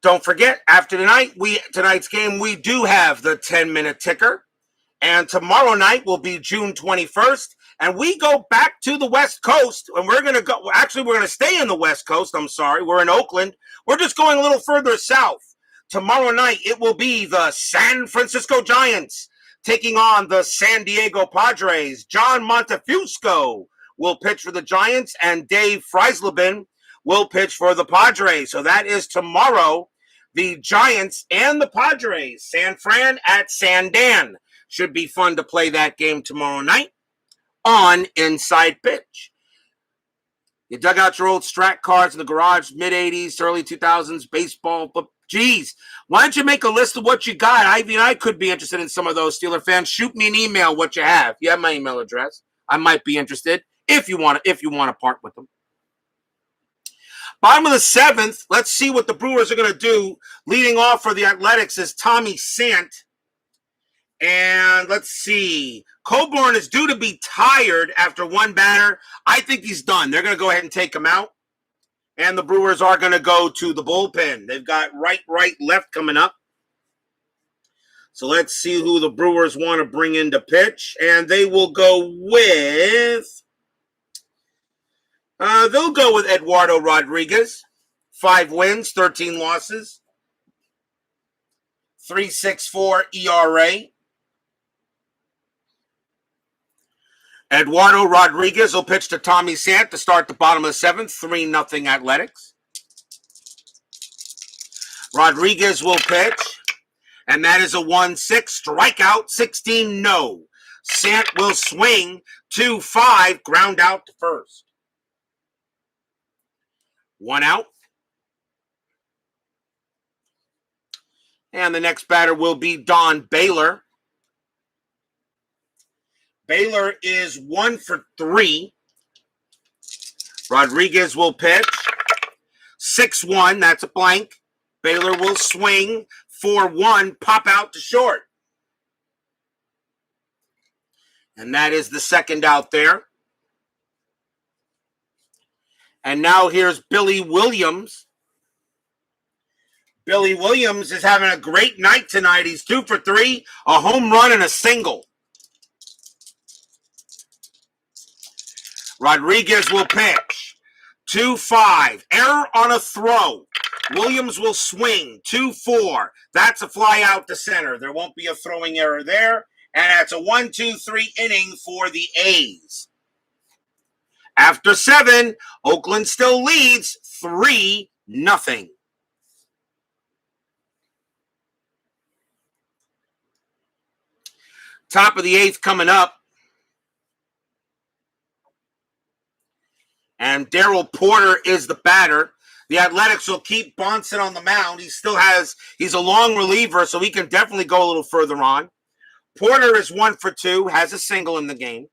Don't forget, after tonight's game, we do have the 10-minute ticker. And tomorrow night will be June 21st. And we go back to the West Coast. And we're going to go. Actually, we're going to stay in the West Coast. I'm sorry. We're in Oakland. We're just going a little further south. Tomorrow night, it will be the San Francisco Giants taking on the San Diego Padres. John Montefusco will pitch for the Giants. And Dave Freisleben will pitch for the Padres. So that is tomorrow. The Giants and the Padres. San Fran at Sandan. Should be fun to play that game tomorrow night on Inside Pitch. You dug out your old Strat cards in the garage, mid-'80s, early 2000s, baseball. But, geez, why don't you make a list of what you got? I could be interested in some of those, Steeler fans. Shoot me an email what you have. You have my email address. I might be interested if you want to part with them. Bottom of the 7th, let's see what the Brewers are going to do. Leading off for the Athletics is Tommy Sant. And let's see. Colborn is due to be tired after one batter. I think he's done. They're going to go ahead and take him out. And the Brewers are going to go to the bullpen. They've got right, left coming up. So let's see who the Brewers want to bring in to pitch. And they will go with... they'll go with Eduardo Rodriguez. 5 wins, 13 losses. 3.64 ERA. Eduardo Rodriguez will pitch to Tommy Sant to start the bottom of the 7th, 3-0 Athletics. Rodriguez will pitch, and that is a 1-6 strikeout, 16 no. Sant will swing, 2-5, ground out to first. 1 out. And the next batter will be Don Baylor. Baylor is 1 for 3. Rodriguez will pitch. 6-1, that's a blank. Baylor will swing 4-1, pop out to short. And that is the second out there. And now here's Billy Williams. Billy Williams is having a great night tonight. He's 2 for 3, a home run and a single. Rodriguez will pitch. 2-5. Error on a throw. Williams will swing. 2-4. That's a fly out to center. There won't be a throwing error there. And that's a 1-2-3 inning for the A's. After 7, Oakland still leads 3-0. Top of the 8th coming up. And Darryl Porter is the batter. The Athletics will keep Bonson on the mound. He's a long reliever, so he can definitely go a little further on. Porter is 1 for 2, has a single in the game.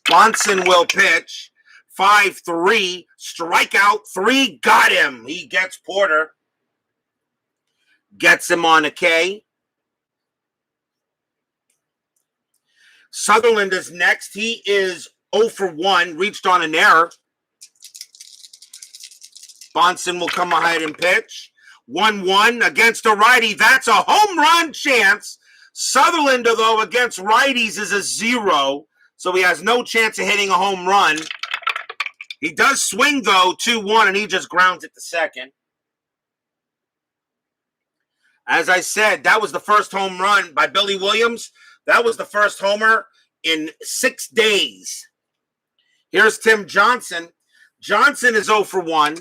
Bonson will pitch. 5-3, strikeout 3, got him. He gets Porter. Gets him on a K. Sutherland is next. He is 0 for 1, reached on an error. Bonson will come ahead and pitch. 1-1 against a righty. That's a home run chance. Sutherland, though, against righties is a 0, so he has no chance of hitting a home run. He does swing, though, 2-1, and he just grounds it to second. As I said, that was the first home run by Billy Williams. That was the first homer in 6 days. Here's Tim Johnson. Johnson is 0 for 1.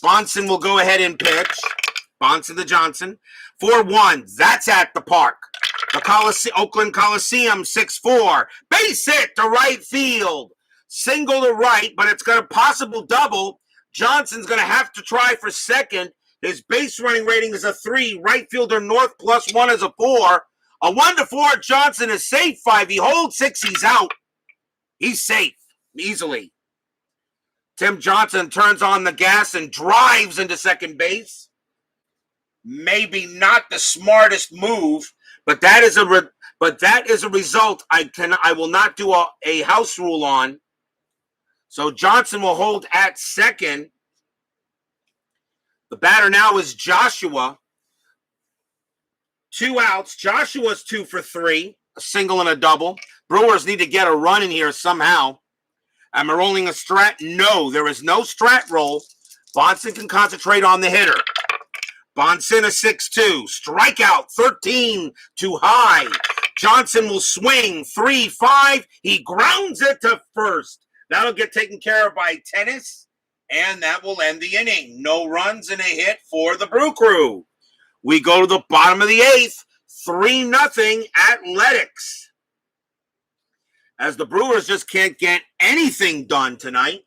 Bonson will go ahead and pitch. Bonson to Johnson. 4-1. That's at the park. The Oakland Coliseum, 6-4. Base hit to right field. Single to right, but it's got a possible double. Johnson's going to have to try for second. His base running rating is a 3. Right fielder North +1 is a 4. A 1-4. Johnson is safe. 5. He holds 6. He's out. He's safe easily. Tim Johnson turns on the gas and drives into second base. Maybe not the smartest move, but that is a result I will not do a house rule on. So Johnson will hold at second. The batter now is Joshua. 2 outs. Joshua's 2 for 3, a single and a double. Brewers need to get a run in here somehow. Am I rolling a strat? No, there is no strat roll. Bonson can concentrate on the hitter. Bonson a 6-2. Strikeout 13 too high. Johnson will swing 3-5. He grounds it to first. That'll get taken care of by Tennis, and that will end the inning. No runs and a hit for the Brew Crew. We go to the bottom of the 8th. 3-0 Athletics. As the Brewers just can't get anything done tonight.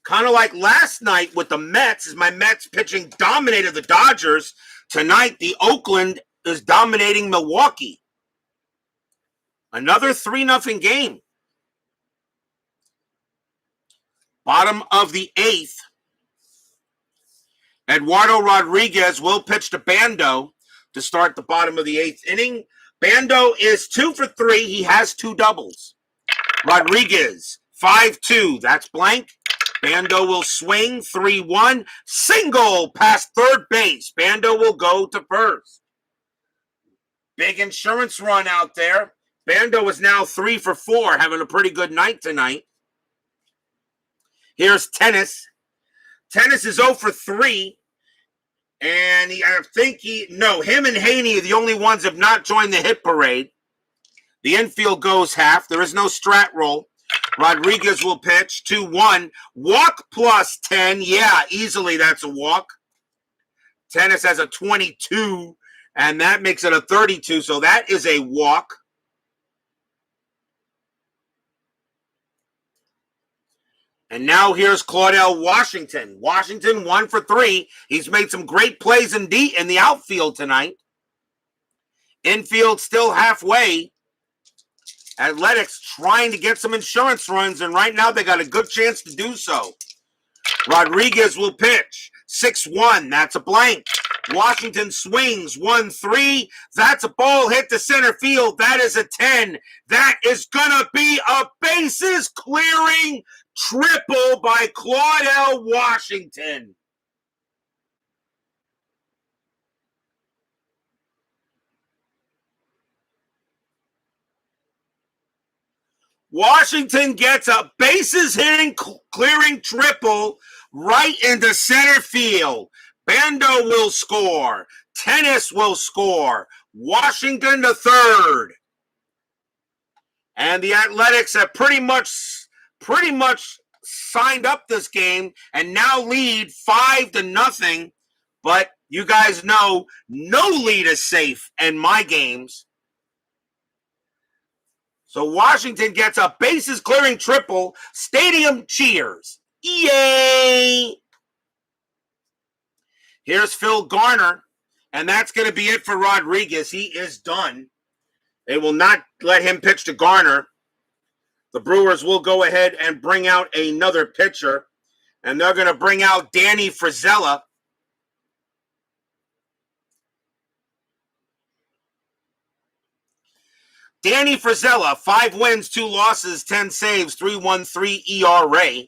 Kind of like last night with the Mets, as my Mets pitching dominated the Dodgers. Tonight, the Oakland is dominating Milwaukee. Another 3-0 game. Bottom of the 8th. Eduardo Rodriguez will pitch to Bando to start the bottom of the 8th inning. Bando is 2 for 3. He has 2 doubles. Rodriguez, 5-2. That's blank. Bando will swing 3-1. Single past third base. Bando will go to first. Big insurance run out there. Bando is now 3 for 4, having a pretty good night tonight. Here's Tennis. Tennis is 0 for 3. And him and Haney are the only ones that have not joined the hit parade. The infield goes half. There is no strat roll. Rodriguez will pitch 2-1. Walk +10. Yeah, easily that's a walk. Tennis has a 22, and that makes it a 32, so that is a walk. And now here's Claudelle Washington. Washington 1 for 3. He's made some great plays in the outfield tonight. Infield still halfway. Athletics trying to get some insurance runs, and right now they got a good chance to do so. Rodriguez will pitch. 6-1. That's a blank. Washington swings. 1-3. That's a ball hit to center field. That is a 10. That is going to be a bases clearing triple by Claudelle Washington. Washington gets a bases hitting clearing triple right into center field. Bando will score. Tennis will score. Washington to third. And the Athletics have pretty much signed up this game and now lead 5-0. But you guys know no lead is safe in my games. So Washington gets a bases clearing triple. Stadium cheers. Yay! Here's Phil Garner, and that's going to be it for Rodriguez. He is done. They will not let him pitch to Garner. The Brewers will go ahead and bring out another pitcher, and they're going to bring out Danny Frizella. Danny Frizella, 5 wins, 2 losses, 10 saves, 3.13 ERA.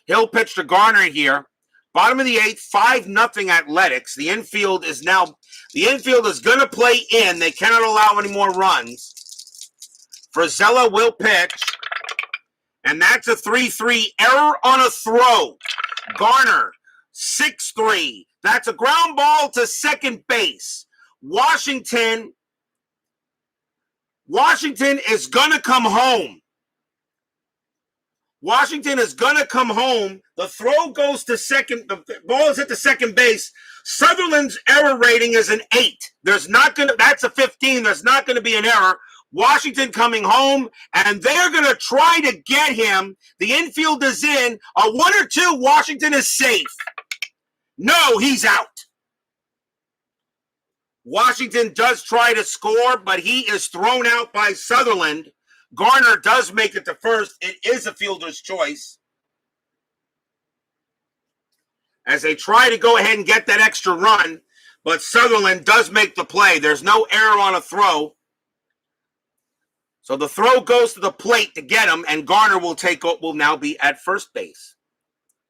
He'll pitch to Garner here. Bottom of the 8th, 5-0 Athletics. The infield is going to play in. They cannot allow any more runs. Frizella will pitch. And that's a 3-3 error on a throw. Garner, 6-3. That's a ground ball to second base. Washington is going to come home. Washington is going to come home. The throw goes to second. The ball is hit to second base. Sutherland's error rating is an 8. That's a 15. There's not going to be an error. Washington coming home, and they're going to try to get him. The infield is in. A 1 or 2, Washington is safe. No, he's out. Washington does try to score, but he is thrown out by Sutherland. Garner does make it to first. It is a fielder's choice. As they try to go ahead and get that extra run, but Sutherland does make the play. There's no error on a throw. So the throw goes to the plate to get him, and Garner will now be at first base.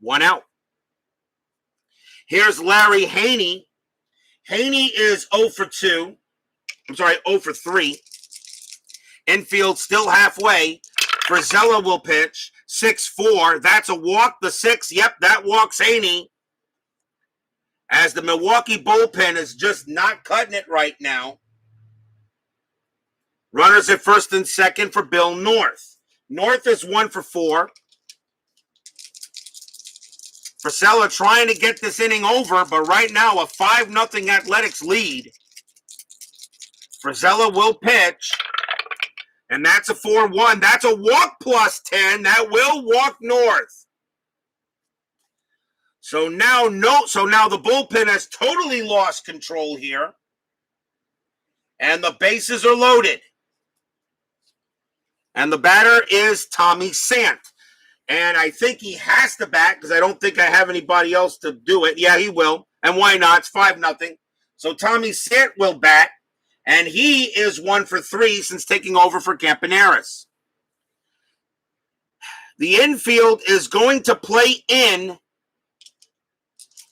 1 out. Here's Larry Haney. Haney is 0 for 3. Infield still halfway. Frizella will pitch. 6-4. That's a walk. The 6. Yep, that walks Haney. As the Milwaukee bullpen is just not cutting it right now. Runners at first and second for Bill North. North is 1 for 4. Frizella trying to get this inning over, but right now a 5-0 Athletics lead. Frizella will pitch, and that's a 4-1. That's a walk plus 10. That will walk North. So now the bullpen has totally lost control here, and the bases are loaded. And the batter is Tommy Sant. And I think he has to bat because I don't think I have anybody else to do it. Yeah, he will. And why not? It's 5-0. So Tommy Sant will bat. And he is 1 for 3 since taking over for Campaneris. The infield is going to play in.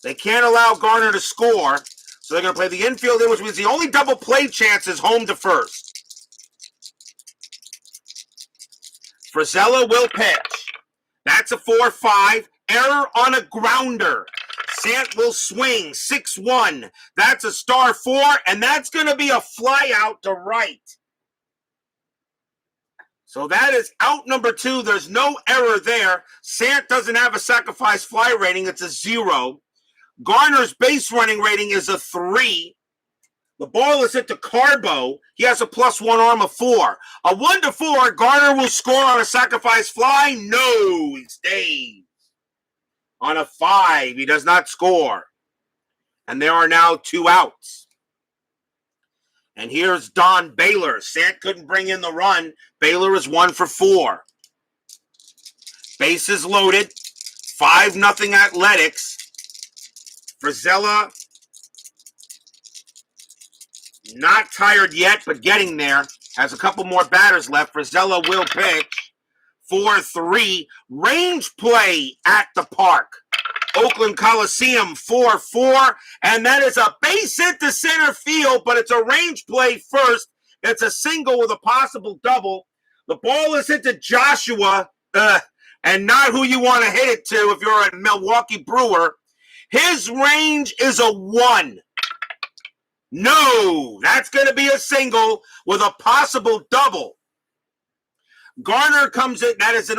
They can't allow Garner to score. So they're going to play the infield in, which means the only double play chance is home to first. Frizella will pitch. That's a 4-5. Error on a grounder. Sant will swing. 6-1. That's a star 4, and that's going to be a fly out to right. So that is out number 2. There's no error there. Sant doesn't have a sacrifice fly rating. It's a 0. Garner's base running rating is a 3. The ball is hit to Carbo. He has a +1 arm of 4. A 1 to 4. Garner will score on a sacrifice fly. No, he stays. On a 5, he does not score. And there are now 2 outs. And here's Don Baylor. Sant couldn't bring in the run. Baylor is 1 for 4. Bases loaded. 5-0 Athletics. Frizella not tired yet, but getting there. Has a couple more batters left. Frizella will pitch. 4-3. Range play at the park. Oakland Coliseum 4-4. And that is a base hit to center field, but it's a range play first. It's a single with a possible double. The ball is hit to Joshua, and not who you want to hit it to if you're a Milwaukee Brewer. His range is a 1. No, that's going to be a single with a possible double. Garner comes in. That's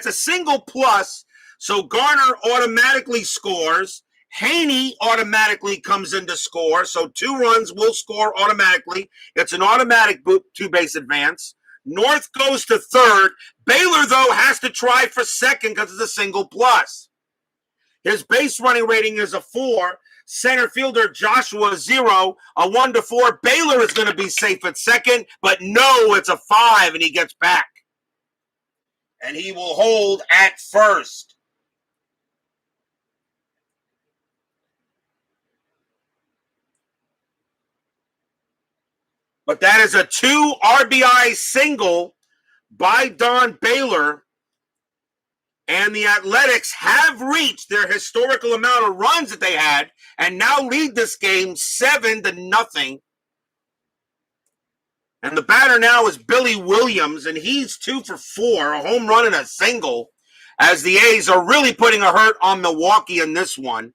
a single plus. So Garner automatically scores. Haney automatically comes in to score. So 2 runs will score automatically. It's an automatic 2-base advance. North goes to third. Baylor, though, has to try for second because it's a single plus. His base running rating is a 4. Center fielder Joshua 0. A 1 to 4. Baylor is going to be safe at second, but no, it's a 5, and he gets back. And he will hold at first. But that is a 2 RBI single by Don Baylor. And the Athletics have reached their historical amount of runs that they had and now lead this game 7-0. And the batter now is Billy Williams, and he's 2 for 4, a home run and a single, as the A's are really putting a hurt on Milwaukee in this one.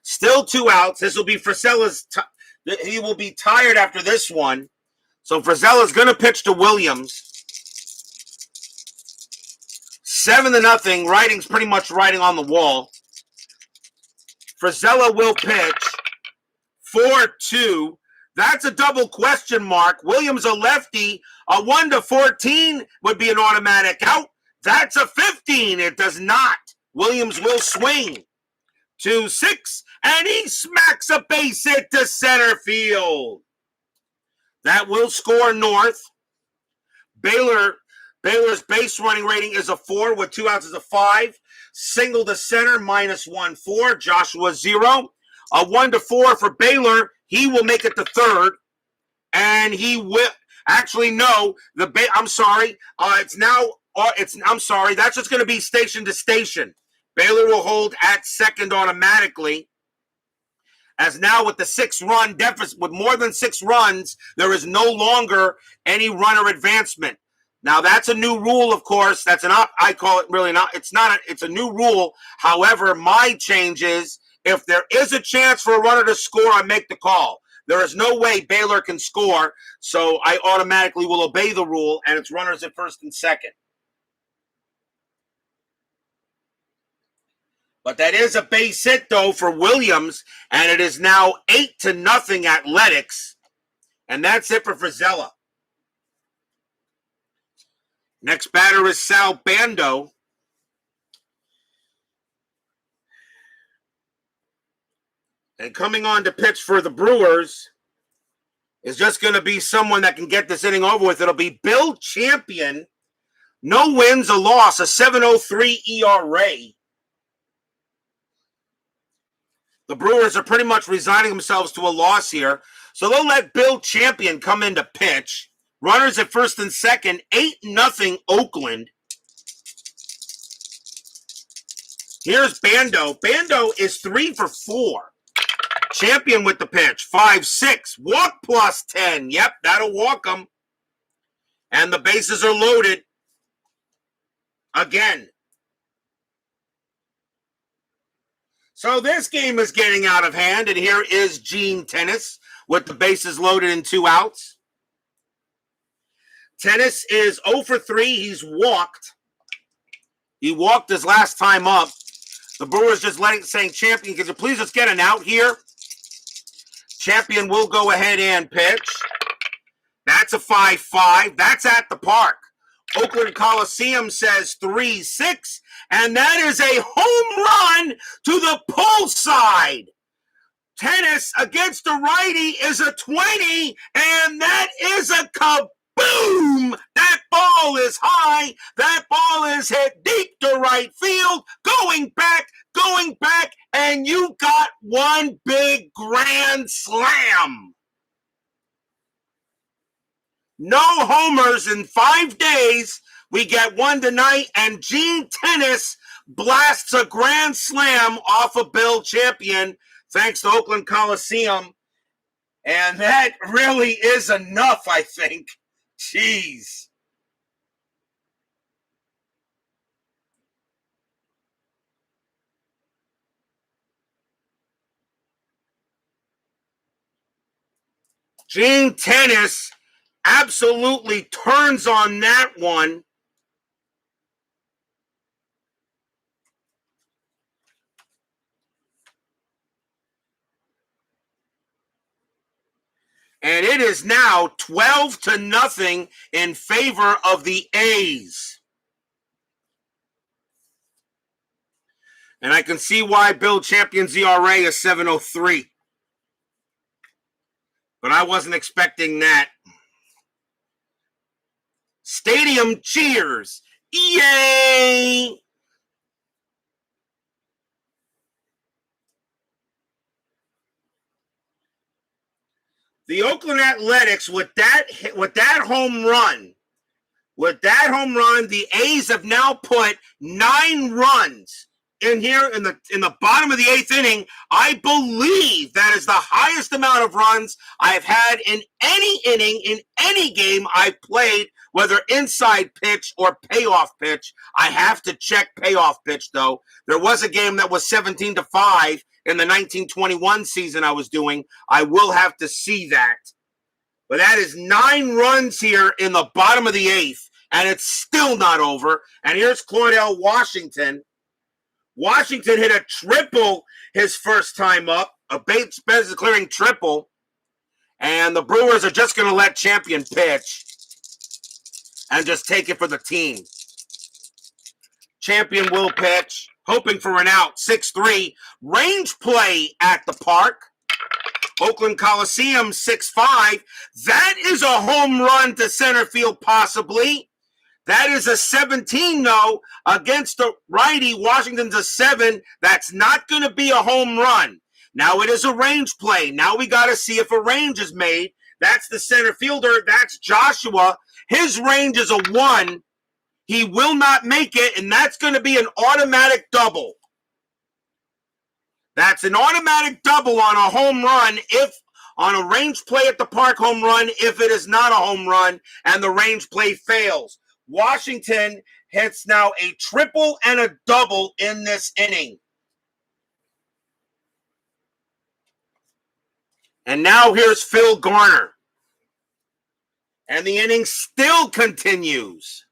Still 2 outs. This will be Frizella's. He will be tired after this one. So Frizella's going to pitch to Williams. 7-0. Writing's pretty much writing on the wall. Frizella will pitch. 4-2. That's a double question mark. Williams a lefty. A 1 to 14 would be an automatic out. That's a 15. It does not. Williams will swing. 2-6. And he smacks a base hit to center field. That will score North. Baylor's base running rating is a 4 with 2 outs is a 5. Single to center, -1-4. Joshua 0. A 1 to 4 for Baylor. He will make it to third. And he will actually no. I'm sorry. That's just going to be station to station. Baylor will hold at second automatically. As now with the 6-run deficit, with more than 6 runs, there is no longer any runner advancement. Now that's a new rule, of course. I call it really not. It's a new rule. However, my change is if there is a chance for a runner to score, I make the call. There is no way Baylor can score, so I automatically will obey the rule, and it's runners at first and second. But that is a base hit, though, for Williams, and it is now 8-0 Athletics. And that's it for Frizella. Next batter is Sal Bando. And coming on to pitch for the Brewers is just going to be someone that can get this inning over with. It'll be Bill Champion. No wins, a loss, a 7.03 ERA. The Brewers are pretty much resigning themselves to a loss here. So they'll let Bill Champion come in to pitch. Runners at first and second, 8-0 Oakland. Here's Bando. Bando is 3 for 4. Champion with the pitch, 5-6. Walk plus 10. Yep, that'll walk them. And the bases are loaded again. So this game is getting out of hand, and here is Gene Tennis with the bases loaded and 2 outs. Tennis is 0 for 3. He's walked. He walked his last time up. The Brewers just saying, Champion, could you please just get an out here? Champion will go ahead and pitch. That's a 5-5. That's at the park. Oakland Coliseum says 3-6. And that is a home run to the pull side. Tennis against the righty is a 20, and that is a kaboom! That ball is high. That ball is hit deep to right field, going back, and you got one big grand slam. No homers in 5 days. We get one tonight, and Gene Tennis blasts a grand slam off of Bill Champion, thanks to Oakland Coliseum. And that really is enough, I think. Jeez. Gene Tennis absolutely turns on that one. And it is now 12-0 in favor of the A's. And I can see why Bill Champion's ERA is 7.03. But I wasn't expecting that. Stadium cheers. Yay! The Oakland Athletics, with that home run, the A's have now put 9 runs in here in the bottom of the 8th inning. I believe that is the highest amount of runs I've had in any inning in any game I've played, whether inside pitch or payoff pitch. I have to check payoff pitch, though. There was a game that was 17-5 in the 1921 season I was doing. I will have to see that. But that is 9 runs here in the bottom of the 8th, and it's still not over. And here's Claudelle Washington. Washington hit a triple his first time up, a base clearing triple. And the Brewers are just going to let Champion pitch and just take it for the team. Champion will pitch, hoping for an out. 6-3. Range play at the park. Oakland Coliseum, 6-5. That is a home run to center field, possibly. That is a 17, though, against the righty. Washington's a 7. That's not going to be a home run. Now it is a range play. Now we got to see if a range is made. That's the center fielder. That's Joshua. His range is a 1. He will not make it, and that's going to be an automatic double. That's an automatic double on a home run, if on a range play at the park home run, if it is not a home run and the range play fails. Washington hits now a triple and a double in this inning. And now here's Phil Garner. And the inning still continues.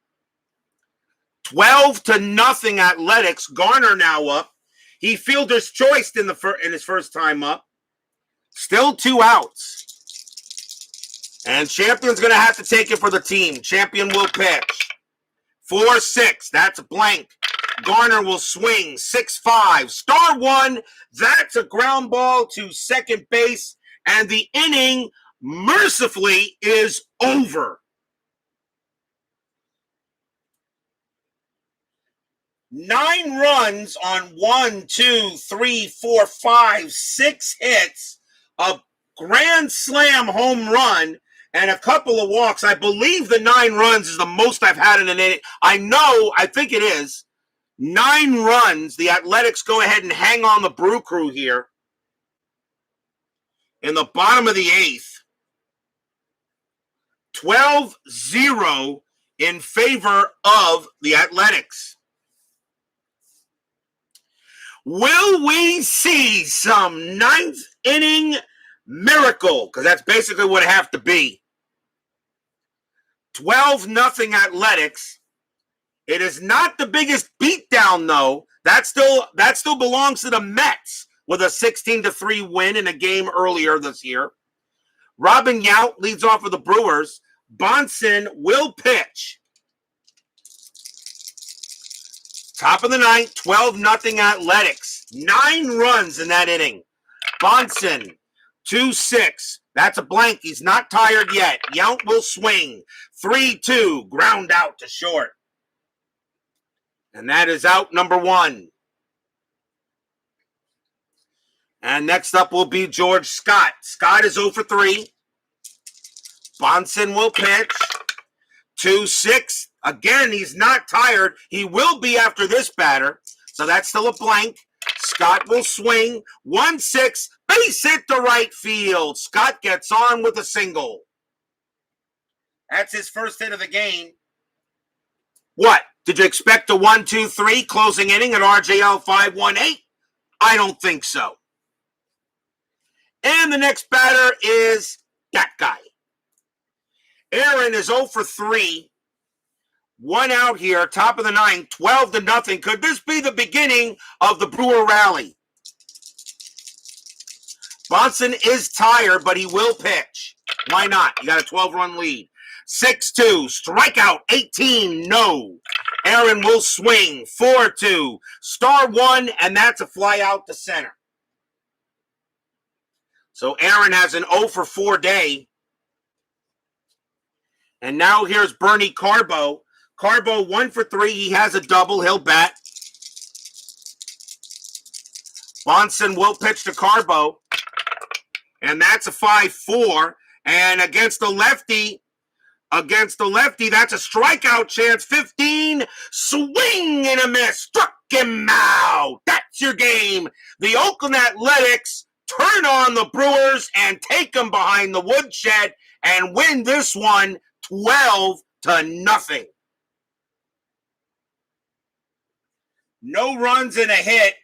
12-0 Athletics. Garner now up. He fielder's choice in his first time up. Still 2 outs. And Champion's going to have to take it for the team. Champion will pitch. 4-6. That's a blank. Garner will swing. 6-5. Star 1. That's a ground ball to second base. And the inning, mercifully, is over. 9 runs on 1, 2, 3, 4, 5, 6 hits, a grand slam home run, and a couple of walks. I believe the 9 runs is the most I've had in an inning. I think it is. 9 runs. The Athletics go ahead and hang on the Brew Crew here in the bottom of the 8th. 12-0 in favor of the Athletics. Will we see some 9th inning miracle? Because that's basically what it have to be. 12-0 Athletics. It is not the biggest beatdown, though. That still belongs to the Mets with a 16-3 win in a game earlier this year. Robin Yount leads off for the Brewers. Bonson will pitch. Top of the ninth, 12-0 Athletics. 9 runs in that inning. Bonson, 2-6. That's a blank. He's not tired yet. Yount will swing. 3-2. Ground out to short. And that is out number 1. And next up will be George Scott. Scott is 0 for 3. Bonson will pitch. 2-6. Again, he's not tired. He will be after this batter. So that's still a blank. Scott will swing. 1-6. Base hit to right field. Scott gets on with a single. That's his first hit of the game. What? Did you expect a 1-2-3 closing inning at RJL 518? I don't think so. And the next batter is that guy. Aaron is 0 for 3. 1 out here, top of the 9th, 12-0. Could this be the beginning of the Brewer rally? Bonson is tired, but he will pitch. Why not? You got a 12-run lead. 6-2, strikeout 18, no. Aaron will swing. 4-2, star 1, and that's a fly out to center. So Aaron has an 0 for 4 day. And now here's Bernie Carbo. Carbo 1 for 3. He has a double. He'll bat. Bonson will pitch to Carbo. And that's a 5-4. And against the lefty, that's a strikeout chance. 15. Swing and a miss. Struck him out. That's your game. The Oakland Athletics turn on the Brewers and take them behind the woodshed and win this one 12-0. No runs and a hit.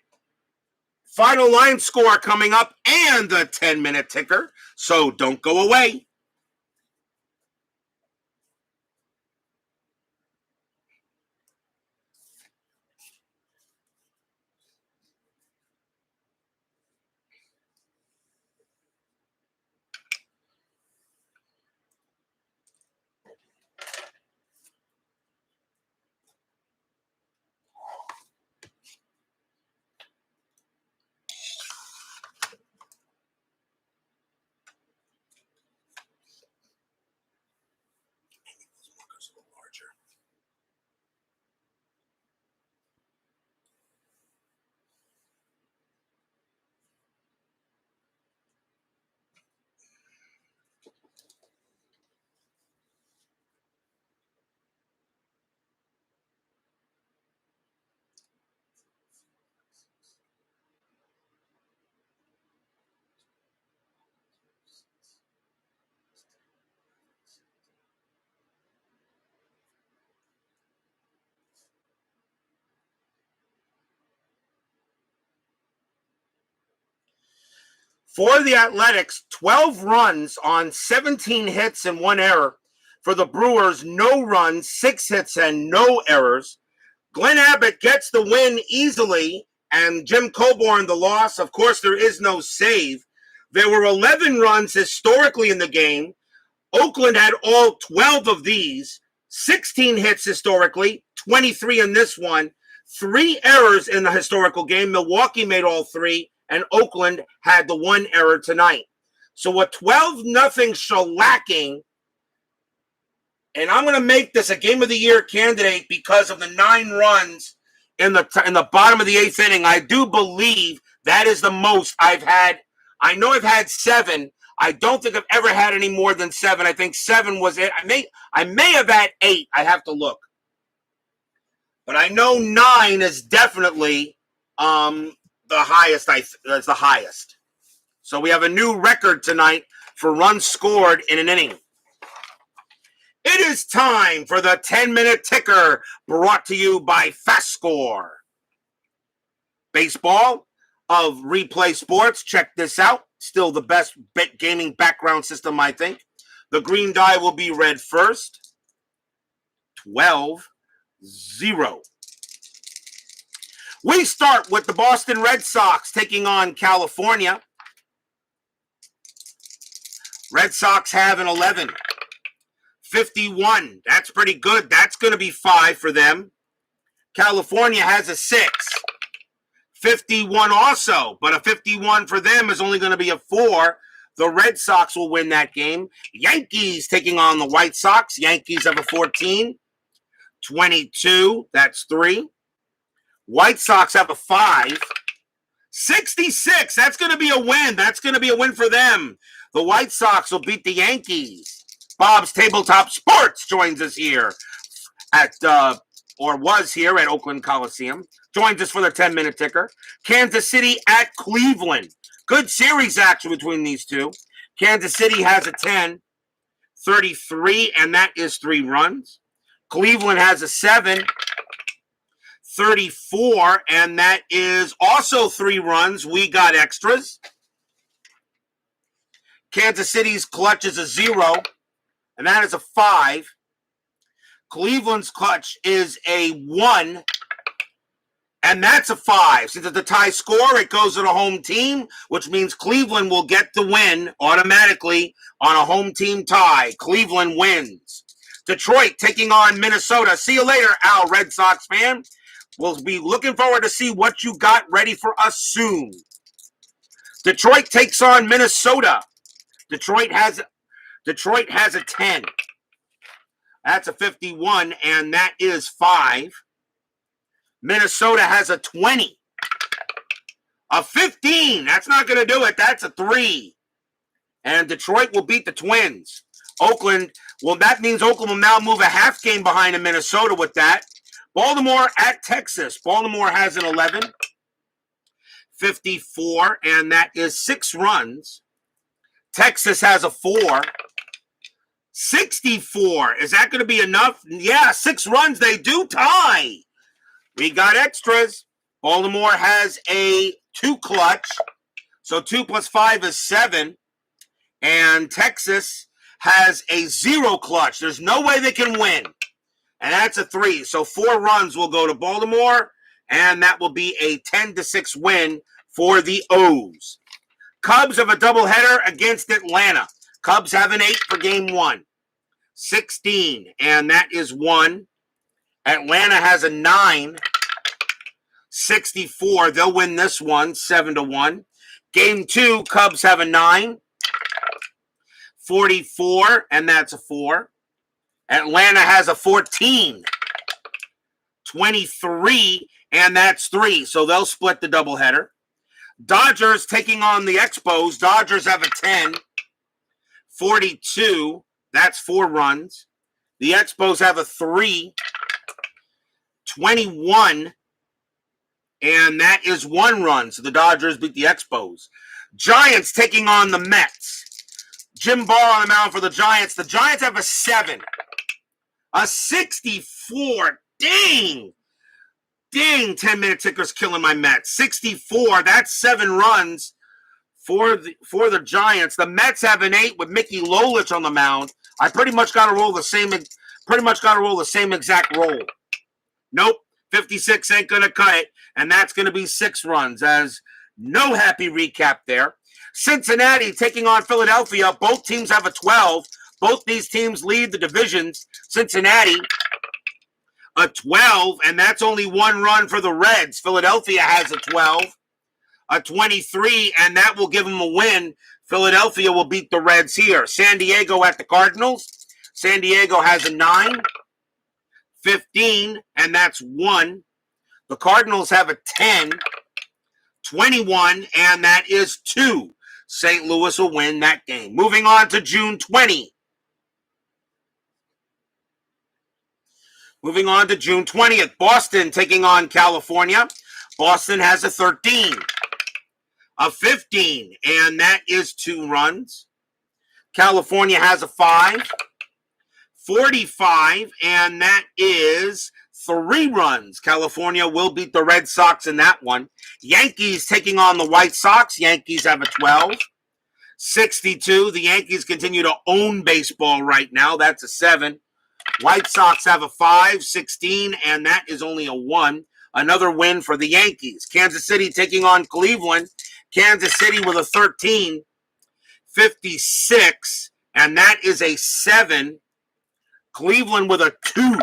Final line score coming up and the 10-minute ticker. So don't go away. For the Athletics, 12 runs on 17 hits and 1 error. For the Brewers, no runs, 6 hits and no errors. Glenn Abbott gets the win easily, and Jim Colborn the loss. Of course, there is no save. There were 11 runs historically in the game. Oakland had all 12 of these. 16 hits historically, 23 in this one. 3 errors in the historical game. Milwaukee made all 3. And Oakland had the 1 error tonight. So a 12-0 shellacking, and I'm going to make this a Game of the Year candidate because of the 9 runs in the bottom of the 8th inning. I do believe that is the most I've had. I know I've had 7. I don't think I've ever had any more than 7. I think 7 was it. I may have had 8. I have to look. But I know 9 is definitely the highest. That's the highest. So we have a new record tonight for runs scored in an inning. It is time for the 10-minute ticker, brought to you by FastScore Baseball of Replay Sports. Check this out. Still the best gaming background system, I think. The green die will be red first. 12-0. We start with the Boston Red Sox taking on California. Red Sox have an 11. 51. That's pretty good. That's going to be 5 for them. California has a 6. 51 also, but a 51 for them is only going to be a 4. The Red Sox will win that game. Yankees taking on the White Sox. Yankees have a 14. 22, that's 3. White Sox have a 5. 66, that's going to be a win. That's going to be a win for them. The White Sox will beat the Yankees. Bob's Tabletop Sports joins us here was here at Oakland Coliseum. Joins us for the 10-minute ticker. Kansas City at Cleveland. Good series, actually, between these two. Kansas City has a 10, 33, and that is 3 runs. Cleveland has a 7, 34, and that is also 3 runs. We got extras. Kansas City's clutch is a 0, and that is a 5. Cleveland's clutch is a 1, and that's a 5. Since it's a tie score, it goes to the home team, which means Cleveland will get the win automatically on a home team tie. Cleveland wins. Detroit taking on Minnesota. See you later, Al, Red Sox fan. We'll be looking forward to see what you got ready for us soon. Detroit takes on Minnesota. Detroit has a 10. That's a 51, and that is 5. Minnesota has a 20. A 15. That's not going to do it. That's a 3. And Detroit will beat the Twins. Oakland, well, that means Oakland will now move a half game behind in Minnesota with that. Baltimore at Texas. Baltimore has an 11. 54, and that is 6 runs. Texas has a 4. 64. Is that going to be enough? Yeah, 6 runs. They do tie. We got extras. Baltimore has a 2 clutch. So 2 plus 5 is 7. And Texas has a 0 clutch. There's no way they can win. And that's a 3. So 4 runs will go to Baltimore. And that will be a 10-6 win for the O's. Cubs have a doubleheader against Atlanta. Cubs have an 8 for game 1. 16, and that is 1. Atlanta has a 9. 64. They'll win this one 7-1. Game 2, Cubs have a 9. 44, and that's a 4. Atlanta has a 14. 23, and that's 3. So they'll split the doubleheader. Dodgers taking on the Expos. Dodgers have a 10. 42. That's 4 runs. The Expos have a 3. 21. And that is 1 run. So the Dodgers beat the Expos. Giants taking on the Mets. Jim Ball on the mound for the Giants. The Giants have a 7. A 64. Dang. 10-minute ticker's killing my Mets. 64. That's 7 runs for the Giants. The Mets have an 8 with Mickey Lolich on the mound. I pretty much got to roll the same exact roll. Nope. 56 ain't going to cut it, and that's going to be 6 runs. As no happy recap there. Cincinnati taking on Philadelphia. Both teams have a 12. Both these teams lead the divisions. Cincinnati, a 12, and that's only 1 run for the Reds. Philadelphia has a 12. A 23, and that will give them a win. Philadelphia will beat the Reds here. San Diego at the Cardinals. San Diego has a 9. 15, and that's 1. The Cardinals have a 10. 21, and that is 2. St. Louis will win that game. Moving on to June 20. Moving on to June 20th. Boston taking on California. Boston has a 13. A 15, and that is 2 runs. California has a 5. 45, and that is 3 runs. California will beat the Red Sox in that one. Yankees taking on the White Sox. Yankees have a 12. 62. The Yankees continue to own baseball right now. That's a 7. White Sox have a 5. 16, and that is only a 1. Another win for the Yankees. Kansas City taking on Cleveland. Kansas City with a 13. 56, and that is a 7. Cleveland with a 2.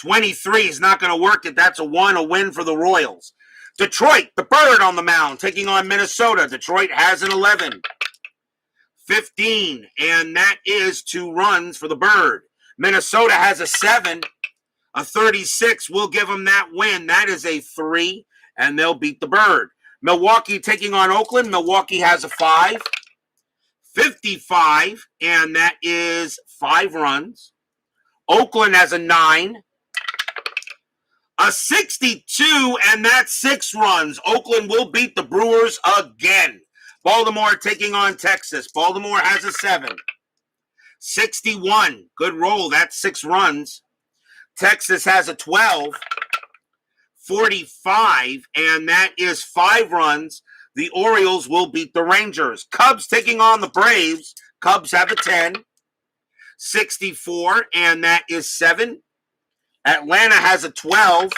23 is not going to work it. That's a 1, a win for the Royals. Detroit, the Bird on the mound, taking on Minnesota. Detroit has an 11. 15, and that is 2 runs for the Bird. Minnesota has a 7. A 36 will give them that win. That is a 3, and they'll beat the Bird. Milwaukee taking on Oakland. Milwaukee has a 5. 55, and that is 5 runs. Oakland has a 9. A 62, and that's 6 runs. Oakland will beat the Brewers again. Baltimore taking on Texas. Baltimore has a 7. 61, good roll. That's 6 runs. Texas has a 12. 45, and that is 5 runs. The Orioles will beat the Rangers. Cubs taking on the Braves. Cubs have a 10. 64, and that is 7. Atlanta has a 12.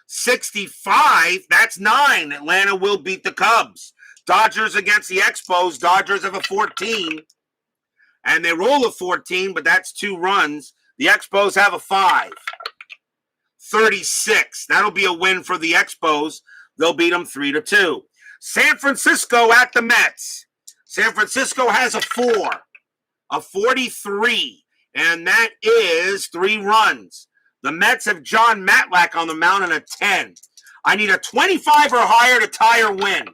65, that's 9. Atlanta will beat the Cubs. Dodgers against the Expos. Dodgers have a 14. And they roll a 14, but that's 2 runs. The Expos have a 5. 36, that'll be a win for the Expos. They'll beat them 3-2. San Francisco at the Mets. San Francisco has a 4. A 43, and that is 3 runs. The Mets have John Matlack on the mound and a 10. I need a 25 or higher to tie or win.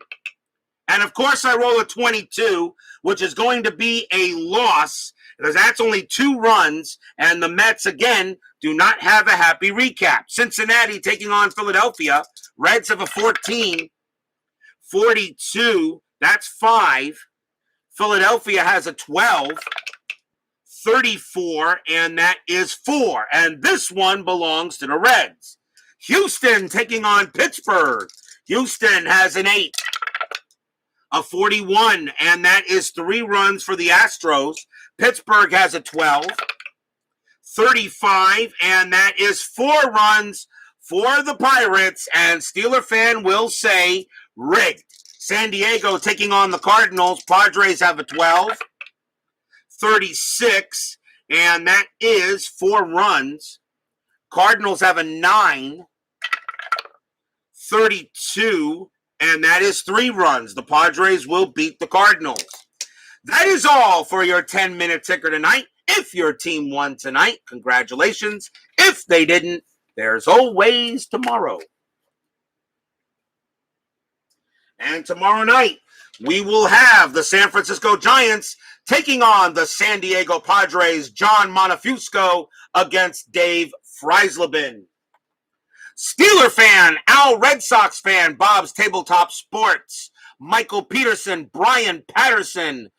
And, of course, I roll a 22, which is going to be a loss because that's only 2 runs, and the Mets, again, do not have a happy recap. Cincinnati taking on Philadelphia. Reds have a 14. 42, that's 5. Philadelphia has a 12. 34, and that is 4. And this one belongs to the Reds. Houston taking on Pittsburgh. Houston has an 8. A 41, and that is 3 runs for the Astros. Pittsburgh has a 12. 35, and that is 4 runs for the Pirates. And Steeler fan will say rigged. San Diego taking on the Cardinals. Padres have a 12. 36, and that is 4 runs. Cardinals have a 9. 32, and that is 3 runs. The Padres will beat the Cardinals. That is all for your 10-minute ticker tonight. If your team won tonight, congratulations. If they didn't, there's always tomorrow. And tomorrow night, we will have the San Francisco Giants taking on the San Diego Padres. John Monefusco against Dave Freisleben. Steeler fan, Al Red Sox fan, Bob's Tabletop Sports, Michael Peterson, Brian Patterson,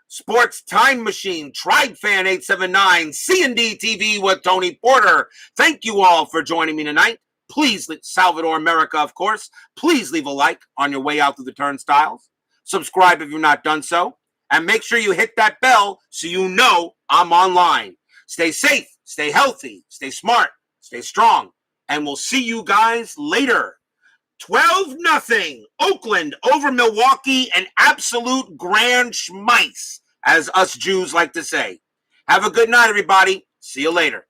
Sports Time Machine, Tribe Fan 879, C&D TV with Tony Porter. Thank you all for joining me tonight. Please, Salvador America, of course, please leave a like on your way out through the turnstiles. Subscribe if you've not done so. And make sure you hit that bell so you know I'm online. Stay safe, stay healthy, stay smart, stay strong. And we'll see you guys later. 12-0. Oakland over Milwaukee. An absolute grand schmice, as us Jews like to say. Have a good night, everybody. See you later.